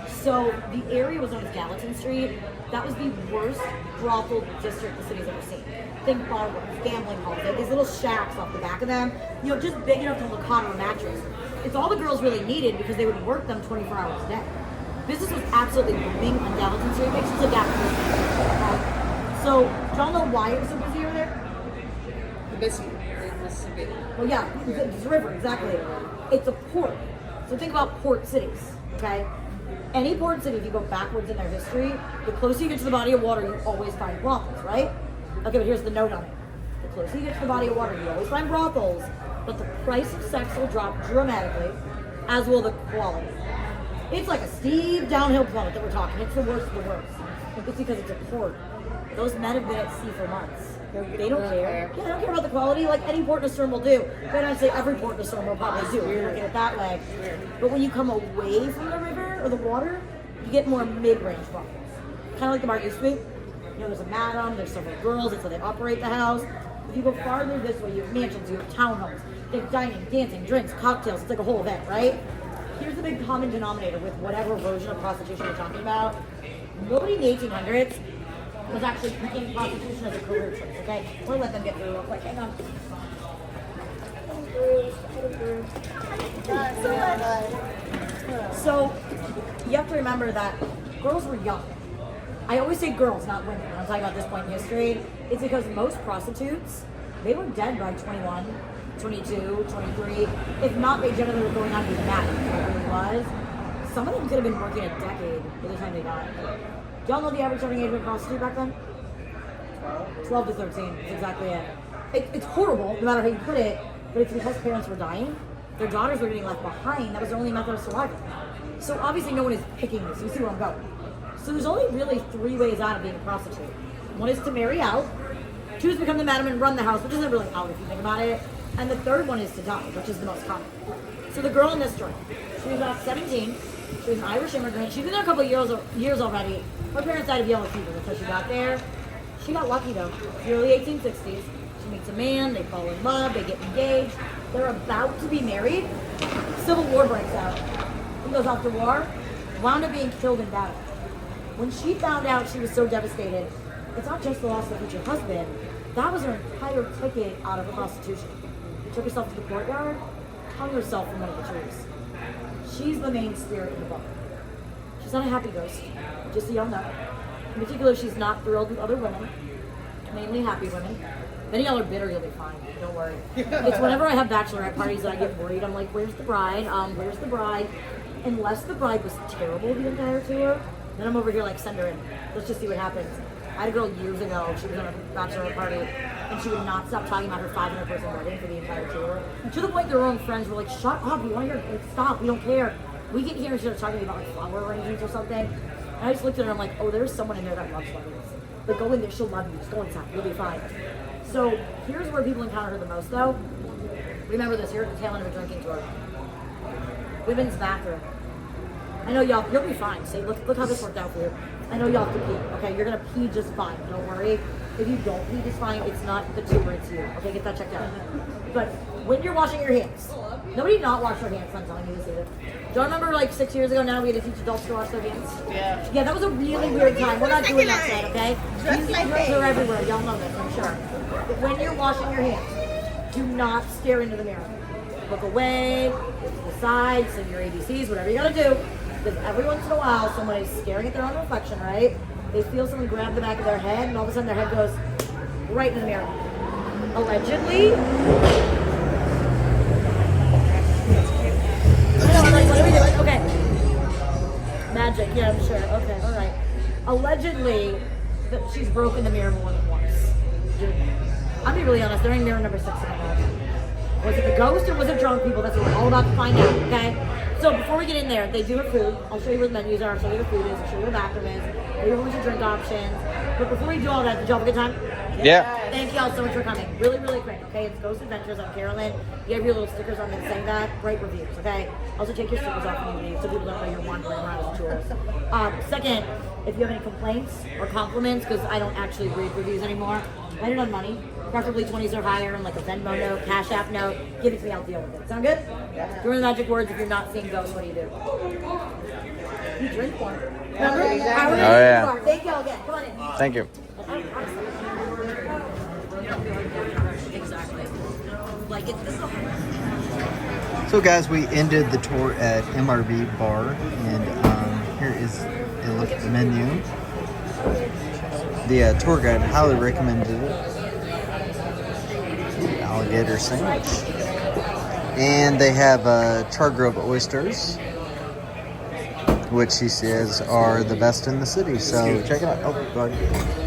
So the area was known as Gallatin Street. That was the worst brothel district the city's ever seen. Think bar rooms, gambling halls, like these little shacks off the back of them, you know, just big enough to look hot on a mattress. It's all the girls really needed because they would work them 24 hours a day. Business was absolutely booming on Gallatin Street. It's just a gap. So, do y'all know why it was so busy over there? the Mississippi. Well, yeah, it's a river, exactly. It's a port. So think about port cities, okay? Any port city, if you go backwards in their history, the closer you get to the body of water, you always find brothels, right? Okay, but here's the note on it. The closer you get to the body of water, you always find brothels, but the price of sex will drop dramatically, as will the quality. It's like a steep downhill plummet that we're talking. It's the worst of the worst. It's because it's a port. Those men have been at sea for months. They don't care. Yeah, they don't care about the quality like any port in a storm will do. But I'd say every port in a storm will probably do. If you look at it that way. But when you come away from the river or the water, you get more mid-range brothels. Kind of like the bar used to be. You know, there's a madam, there's several girls, that's how they operate the house. If you go farther this way, you have mansions, you have townhomes, they have dining, dancing, drinks, cocktails. It's like a whole event, right? Here's the big common denominator with whatever version of prostitution you're talking about. Nobody in the 1800s was actually picking prostitution as a career choice, okay? We'll let them get through real quick. Hang on. So, you have to remember that girls were young. I always say girls, not women, when I'm talking about this point in history. It's because most prostitutes, they were dead by 21, 22, 23. If not, they generally were going on to the mat, like it really was. Some of them could have been working a decade by the time they died. Do y'all know the average starting age of a prostitute back then? 12 to 13, that's exactly it. It's horrible, no matter how you put it, but it's because parents were dying. Their daughters were getting left behind. That was their only method of survival. So obviously no one is picking this. You see where I'm going. So there's only really 3 ways out of being a prostitute. One is to marry out. 2 is to become the madam and run the house, which isn't really out if you think about it. And the 3rd one is to die, which is the most common. So the girl in this story, she was about 17. She was an Irish immigrant. She's been there a couple of years already. Her parents died of yellow fever until she got there. She got lucky though. The early 1860s. She meets a man, they fall in love, they get engaged. They're about to be married. Civil War breaks out. He goes off to war, wound up being killed in battle. When she found out, she was so devastated. It's not just the loss of her future husband. That was her entire ticket out of prostitution. She took herself to the courtyard, hung herself from one of the trees. She's the main spirit in the book. She's not a happy ghost, just so y'all know. In particular, she's not thrilled with other women, mainly happy women. If any of y'all are bitter, you'll be fine. Don't worry. It's whenever I have bachelorette parties that I get worried. I'm like, where's the bride? Where's the bride? Unless the bride was terrible the entire tour, then I'm over here like, send her in. Let's just see what happens. I had a girl years ago, she was on a bachelorette party, and she would not stop talking about her 500-person wedding for the entire tour. To the point their own friends were like, shut up, we want to hear, like, stop, we don't care. We can hear her talking about like flower arrangements or something. And I just looked at her and I'm like, oh, there's someone in there that loves weddings. But go in there, she'll love you, just go inside, you'll be fine. So here's where people encounter her the most though. Remember this, you're at the tail end of a drinking tour. Women's bathroom. I know y'all, you'll be fine. See, look how this worked out for you. I know y'all can pee, okay? You're gonna pee just fine, don't worry. If you don't pee just fine, it's not the tour, it's you. Okay, get that checked out. But when you're washing your hands, nobody not wash their hands, I'm telling you this either. Do you remember like 6 years ago now we had to teach adults to wash their hands? Yeah. Yeah, that was a really weird time. We're not doing that today, okay? These are everywhere, y'all know this, I'm sure. But when you're washing your hands, do not stare into the mirror. Look away, look to the side, sing your ABCs, whatever you gotta do. Because every once in a while, someone is staring at their own reflection, right? They feel someone grab the back of their head, and all of a sudden their head goes right in the mirror. Allegedly. What are we doing? Okay. Magic, yeah, I'm sure. Okay, all right. Allegedly, that she's broken the mirror more than once. I'll be really honest, they're in mirror number 6 in my house. Was it the ghost or was it drunk people? That's what we're all about to find out, okay? So before we get in there, they do have food. I'll show you where the menus are, I'll show you where the food is, I'll show you where the bathroom is. We have a bunch of drink options. But before we do all that, did y'all have a good time? Yeah. Thank y'all so much for coming. Really, really quick, okay? It's Ghost Adventures. I'm Carolyn. You have your little stickers on that saying that. Write reviews, okay? Also take your stickers off when you leave so people don't know you're wandering around as a tourist. Second, if you have any complaints or compliments, because I don't actually read reviews anymore, write it on money. Preferably 20s or higher, and like a Venmo note, Cash App note. Give it to me, I'll deal with it. Sound good? Yeah. During the magic words, if you're not seeing ghosts, what do? You drink one. Remember? Oh, yeah. Thank y'all again. Come on in. Thank you. Exactly. Like it's So guys, we ended the tour at MRB Bar, and here is a look at the menu. The tour guide highly recommended it. Alligator sandwich. And they have char grilled oysters, which he says are the best in the city. So check it out. Oh, go ahead.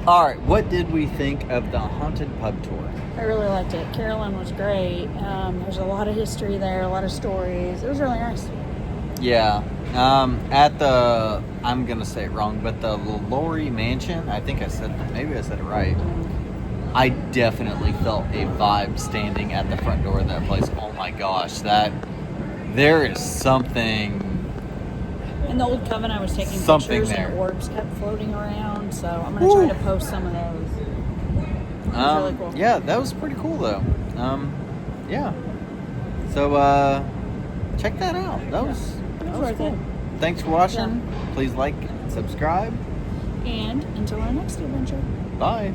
All right, what did we think of the haunted pub tour? I really liked it. Carolyn was great. There's a lot of history there, a lot of stories. It was really nice. Yeah. At the, I'm going to say it wrong, but the Laurie Mansion, I think maybe I said it right. I definitely felt a vibe standing at the front door of that place. Oh my gosh, there is something. In the old Coven, I was taking Something pictures there. and orbs kept floating around, so I'm going to try to post some of those. It was really cool. Yeah, that was pretty cool though. Yeah. So, check that out. That was worth cool. it. Thanks for watching. Please like and subscribe. And until our next adventure. Bye.